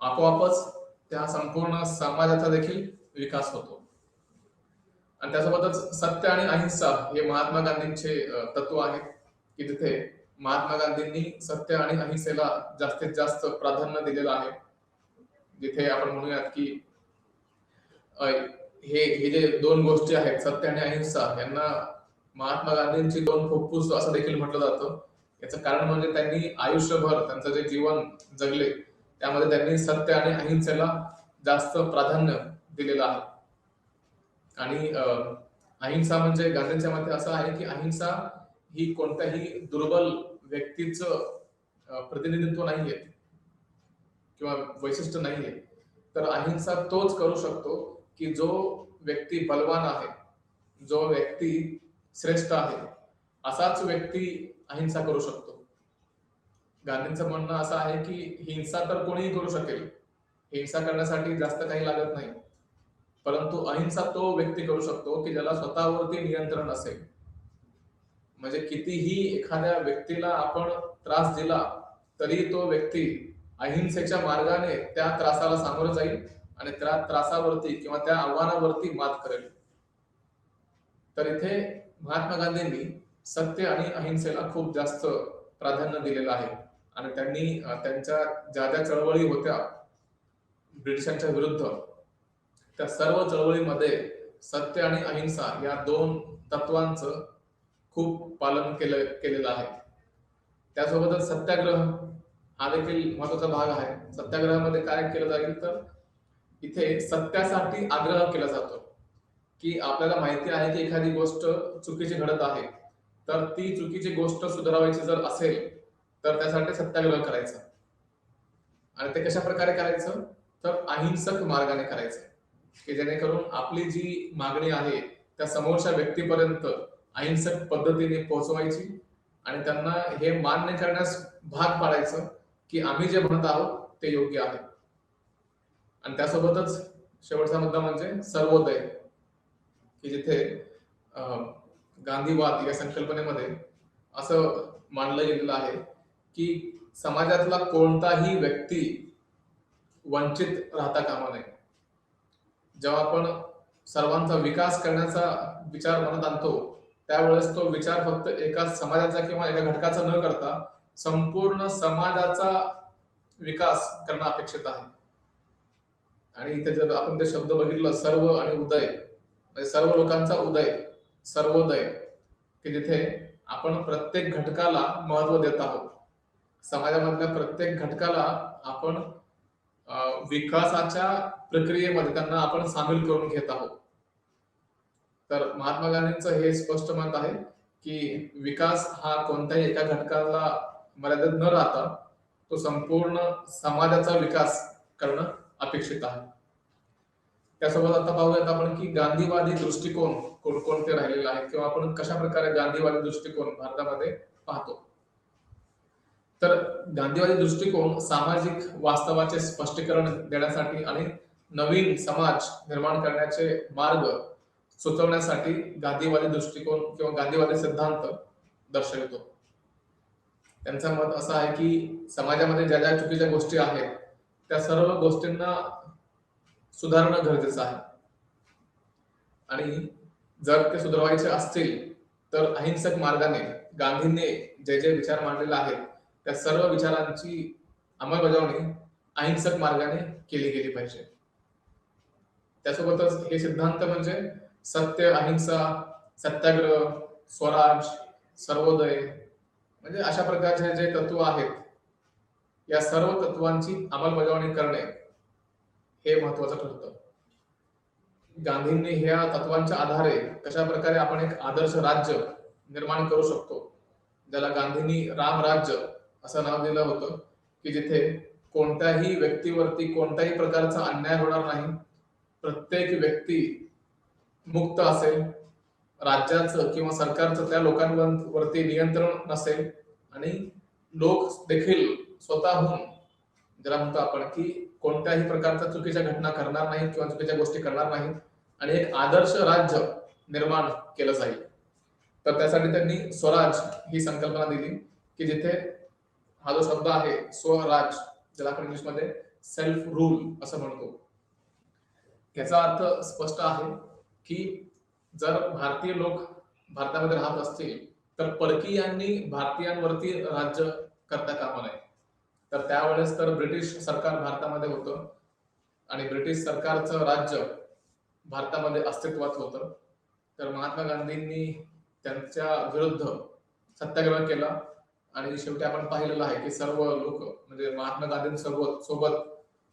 आपोआपच त्या संपूर्ण समाजाचा देखील विकास होतो. आणि त्यासोबतच सत्य आणि अहिंसा हे महात्मा गांधींचे तत्व आहेत की तिथे महात्मा गांधींनी सत्य आणि अहिंसेला जास्तीत जास्त प्राधान्य दिलेलं आहे. जिथे आपण म्हणूयात की हे हे जे दोन गोष्टी आहेत सत्य आणि अहिंसा यांना महात्मा गांधींची दोन फुफ्फुस असं देखील म्हटलं जातं. याचं कारण म्हणजे त्यांनी आयुष्यभर त्यांचं जे जीवन जगले त्यामध्ये त्यांनी सत्य आणि अहिंसेला जास्त प्राधान्य दिलेलं आहे. आणि अहिंसा गांधींच्या मते असं आहे की अहिंसा ही कोणत्याही दुर्बल व्यक्तीचं प्रतिनिधित्व नाहीये किंवा वैशिष्ट्य नाहीये. तर अहिंसा तोच करू शकतो की जो व्यक्ती बलवान आहे, जो व्यक्ती श्रेष्ठ आहे असाच व्यक्ती अहिंसा करू शकतो. गांधींचं म्हणणं असं आहे की हिंसा तर कोणीही करू शकेल, हिंसा करण्यासाठी जास्त काही लागत नाही, परंतु अहिंसा तो व्यक्ती करू शकतो की ज्याला स्वतःवरती नियंत्रण असेल. म्हणजे कितीही एखाद्या व्यक्तीला आपण त्रास दिला तरी तो व्यक्ती अहिंसेच्या मार्गाने त्या त्रासाला सामोरं जाईल आणि त्या त्रासावरती किंवा त्या आव्हानावरती मात करेल. तर इथे महात्मा गांधींनी सत्य आणि अहिंसेला खूप जास्त प्राधान्य दिलेलं आहे आणि त्यांनी त्यांच्या ज्या ज्या चळवळी होत्या ब्रिटिशांच्या विरुद्ध त्या सर्व चळवळीमध्ये सत्य आणि अहिंसा या दोन तत्वांचं खूप पालन केलेलं आहे. त्यासोबतच सत्याग्रह हा देखील महत्वाचा भाग आहे. सत्याग्रहामध्ये काय केलं जाईल तर इथे सत्यासाठी आग्रह केला जातो की आपल्याला माहिती आहे की एखादी गोष्ट चुकीची घडत आहे तर ती चुकीची गोष्ट सुधारायची जर असेल तर त्यासाठी सत्याग्रह करायचा. आणि ते कशा प्रकारे करायचं तर अहिंसक मार्गाने करायचं की जेणेकरून आपली जी मागणी आहे त्या समोरच्या व्यक्तीपर्यंत अहिंसक पद्धतीने पोहोचवायची आणि त्यांना हे मान्य करण्यास भाग पाडायचं की आम्ही जे म्हणत आहोत ते योग्य आहे. आणि त्यासोबतच शेवटचा मुद्दा म्हणजे सर्वोदय की जिथे गांधीवाद या संकल्पनेमध्ये असं मानलं गेलेलं आहे की समाजातला कोणताही व्यक्ती वंचित राहता कामा नये. जेव्हा आपण सर्वांचा विकास करण्याचा विचार मनात आणतो त्यावेळेस तो विचार फक्त एका समाजाचा किंवा एका घटकाचा न करता संपूर्ण समाजाचा विकास करणं अपेक्षित आहे. आणि इथे जर आपण ते शब्द बघितलं सर्व आणि उदय म्हणजे सर्व लोकांचा उदय सर्वोदय की जिथे आपण प्रत्येक घटकाला महत्व देत आहोत. समाजामधल्या प्रत्येक घटकाला आपण विकासाच्या प्रक्रियेमध्ये त्यांना आपण सामील करून घेत आहोत. तर महात्मा गांधींचं हे स्पष्ट मत आहे की विकास हा कोणत्याही एका घटकाला मर्यादित न राहता तो संपूर्ण समाजाचा विकास करणं अपेक्षित आहे. त्यासोबत आता पाहूयात आपण की गांधीवादी दृष्टिकोन कोणकोणते राहिलेले आहेत किंवा आपण कशा प्रकारे गांधीवादी दृष्टिकोन भारतामध्ये पाहतो. तर गांधीवादी दृष्टिकोन सामाजिक वास्तवाचे स्पष्टीकरण देण्यासाठी आणि नवीन समाज निर्माण करण्याचे मार्ग सुचवण्यासाठी गांधीवादी दृष्टिकोन किंवा गांधीवादी सिद्धांत दर्शवितो. त्यांचं मत असं आहे की समाजामध्ये ज्या ज्या चुकीच्या गोष्टी आहेत त्या सर्व गोष्टींना सुधारणं गरजेचं आहे आणि जर ते सुधारायचे असतील तर अहिंसक मार्गाने गांधींनी जे जे विचार मांडलेले आहेत त्या सर्व विचारांची अंमलबजावणी अहिंसक मार्गाने केली गेली पाहिजे. त्यासोबतच हे सिद्धांत म्हणजे सत्य अहिंसा सत्याग्रह स्वराज सर्वोदय म्हणजे अशा प्रकारचे जे तत्व आहेत या सर्व तत्वांची अंमलबजावणी करणे हे महत्वाचं ठरतं. गांधींनी ह्या तत्वांच्या आधारे कशा प्रकारे आपण एक आदर्श राज्य निर्माण करू शकतो ज्याला गांधींनी राम राज्य असं नाव दिलं होतं की जिथे कोणत्याही व्यक्तीवरती कोणत्याही प्रकारचा अन्याय होणार नाही, प्रत्येक व्यक्ती मुक्त असेल, राज्याचं किंवा सरकारचं त्या लोकांवरती नियंत्रण नसेल आणि लोक देखील स्वतःहून, ज्याला म्हणतो आपण की कोणत्याही प्रकारच्या चुकीच्या घटना करणार नाहीत किंवा चुकीच्या गोष्टी करणार नाहीत आणि एक आदर्श राज्य निर्माण केलं जाईल. तर त्यासाठी त्यांनी स्वराज ही संकल्पना दिली की जिथे हा जो शब्द आहे स्वराज, ज्याला आपण इंग्लिशमध्ये सेल्फ रूल असं म्हणतो, याचा अर्थ स्पष्ट आहे की जर भारतीय लोक भारतामध्ये राहत असतील तर परकीयांनी भारतीयांवरती राज्य करता कामा नये. तर त्यावेळेस तर ब्रिटिश सरकार भारतामध्ये होतं आणि ब्रिटिश सरकारचं राज्य भारतामध्ये अस्तित्वात होतं. तर महात्मा गांधींनी त्यांच्या विरुद्ध सत्याग्रह केला आणि शेवटी आपण पाहिलेलं आहे की सर्व लोक म्हणजे महात्मा गांधींसोबत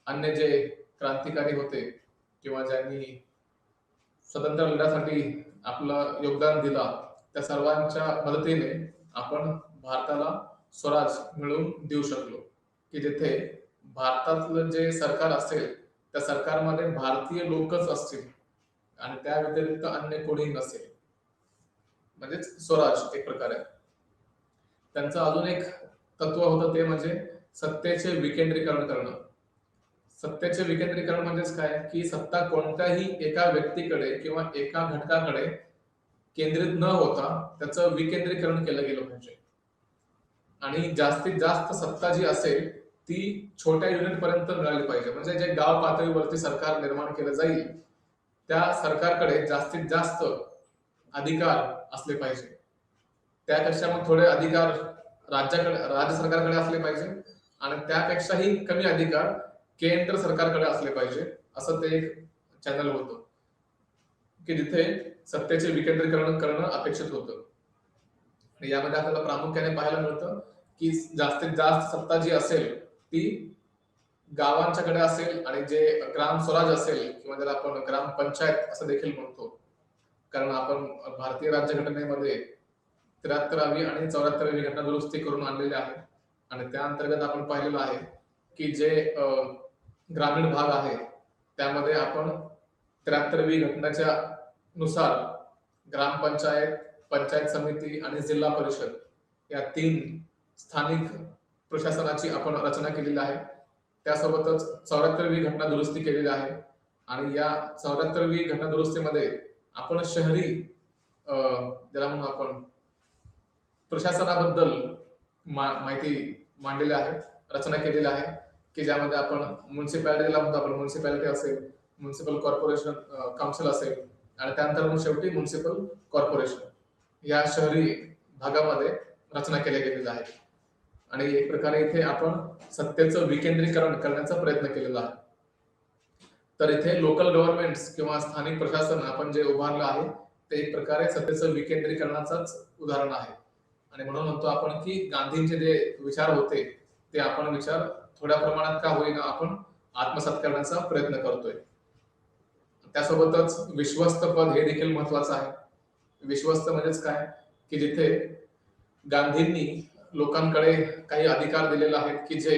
अन्य जे क्रांतिकारी होते किंवा ज्यांनी स्वतंत्र लढ्यासाठी आपलं योगदान दिला, त्या सर्वांच्या मदतीने आपण भारताला स्वराज मिळवून देऊ शकलो, की जिथे भारतातलं जे सरकार असेल त्या सरकारमध्ये भारतीय लोकच असतील आणि त्या व्यतिरिक्त अन्य कोणीही नसेल, म्हणजेच स्वराज एक प्रकारे. त्यांचं अजून एक तत्व होतं ते म्हणजे सत्तेचे विकेंद्रीकरण करणं. सत्तेचे विकेंद्रीकरण म्हणजेच काय की सत्ता कोणत्याही एका व्यक्तीकडे किंवा एका घटकाकडे केंद्रित न होता त्याचं विकेंद्रीकरण केलं गेलं पाहिजे आणि जास्तीत जास्त सत्ता जी असेल ती छोट्या युनिट पर्यंत मिळाली पाहिजे. म्हणजे जे गाव पातळीवरती सरकार निर्माण केलं जाईल त्या सरकारकडे जास्तीत जास्त अधिकार असले पाहिजे. त्यापेक्षा मग थोडे अधिकार राज्य सरकारकडे असले पाहिजे आणि त्यापेक्षाही कमी अधिकार केंद्र सरकारकडे असले पाहिजे. असं ते एक चॅनल होतं की जिथे सत्तेचे विकेंद्रीकरण करणं अपेक्षित होतं. यामध्ये आपल्याला प्रामुख्याने पाहायला मिळतं की जास्तीत जास्त सत्ता जी असेल ती गावांच्याकडे असेल आणि जे ग्राम स्वराज असेल किंवा ज्याला आपण ग्रामपंचायत असं देखील म्हणतो, कारण आपण भारतीय राज्यघटनेमध्ये 73वी आणि 74वी घटना दुरुस्ती करून आणलेली आहे आणि त्या अंतर्गत आपण पाहिलेलं आहे की जे ग्रामीण भाग आहे त्यामध्ये आपण 73वी घटनेच्या नुसार ग्रामपंचायत, पंचायत समिती आणि जिल्हा परिषद या 3 स्थानिक प्रशासनाची आपण रचना केलेली आहे. त्यासोबतच 74वी घटना दुरुस्ती केलेली आहे आणि या 74वी घटना दुरुस्तीमध्ये आपण शहरी ज्याला म्हणून आपण प्रशासनाबद्दल माहिती मांडलेली आहे, रचना केलेली आहे की ज्यामध्ये आपण म्युन्सिपॅलिटीला म्हणतो, आपण म्युन्सिपॅलिटी असेल, म्युन्सिपल कॉर्पोरेशन काउन्सिल असेल आणि त्यानंतर मग शेवटी म्युन्सिपल कॉर्पोरेशन या शहरी भागामध्ये रचना केल्या गेलेल्या आहेत. आणि एक प्रकारे इथे आपण सत्तेचं विकेंद्रीकरण करण्याचा प्रयत्न केलेला आहे. तर इथे लोकल गव्हर्नमेंट किंवा स्थानिक प्रशासन आपण जे उभारलं आहे ते एक प्रकारे सत्तेचं विकेंद्रीकरणाचंच उदाहरण आहे. आणि म्हणून म्हणतो आपण की गांधींचे जे विचार होते ते आपण विचार थोड्या प्रमाणात का होईना आपण आत्मसात करण्याचा प्रयत्न करतोय. त्यासोबतच विश्वस्त पद हे देखील महत्वाचं आहे. विश्वस्त म्हणजेच काय की जिथे गांधींनी लोकांकडे काही अधिकार दिलेले आहेत की जे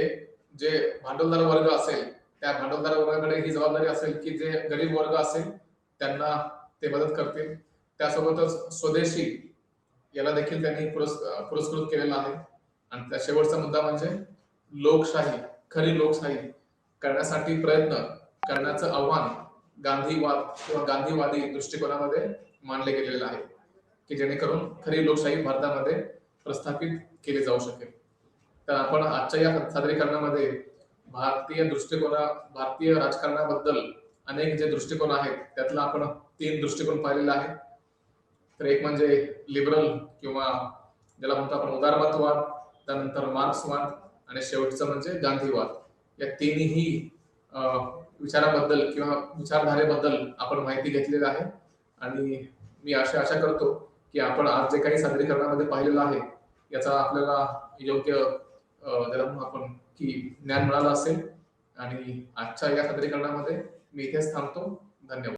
जे भांडवलदार वर्ग असेल त्या भांडवलदार वर्गाकडे ही जबाबदारी असेल की जे गरीब वर्ग असेल त्यांना ते मदत करतील. त्यासोबतच स्वदेशी याला देखील त्यांनी पुरस्कृत केलेला आहे. आणि त्या शेवटचा मुद्दा म्हणजे लोकशाही, खरी लोकशाही करण्यासाठी प्रयत्न करण्याचं आव्हान गांधीवाद किंवा गांधीवादी दृष्टिकोनामध्ये मांडले गेलेले आहे की जेणेकरून खरी लोकशाही भारतामध्ये प्रस्थापित केली जाऊ शकेल. तर आपण आजच्या या सादरीकरणामध्ये भारतीय राजकारणाबद्दल अनेक जे दृष्टिकोन आहेत त्यातला आपण 3 दृष्टिकोन पाहिलेले आहेत. तर एक म्हणजे लिबरल किंवा ज्याला म्हणतो आपण उदारमतवाद, त्यानंतर मार्क्सवाद आणि शेवटचं म्हणजे गांधीवाद. या तिन्ही विचाराबद्दल किंवा विचारधारेबद्दल आपण माहिती घेतलेली आहे आणि मी आशा करतो की आपण आज जे काही सादरीकरणामध्ये पाहिलेलं आहे याचा आपल्याला योग्य ज्याला म्हणून आपण की ज्ञान मिळालं असेल. आणि आजच्या या सादरीकरणामध्ये मी इथेच थांबतो. धन्यवाद.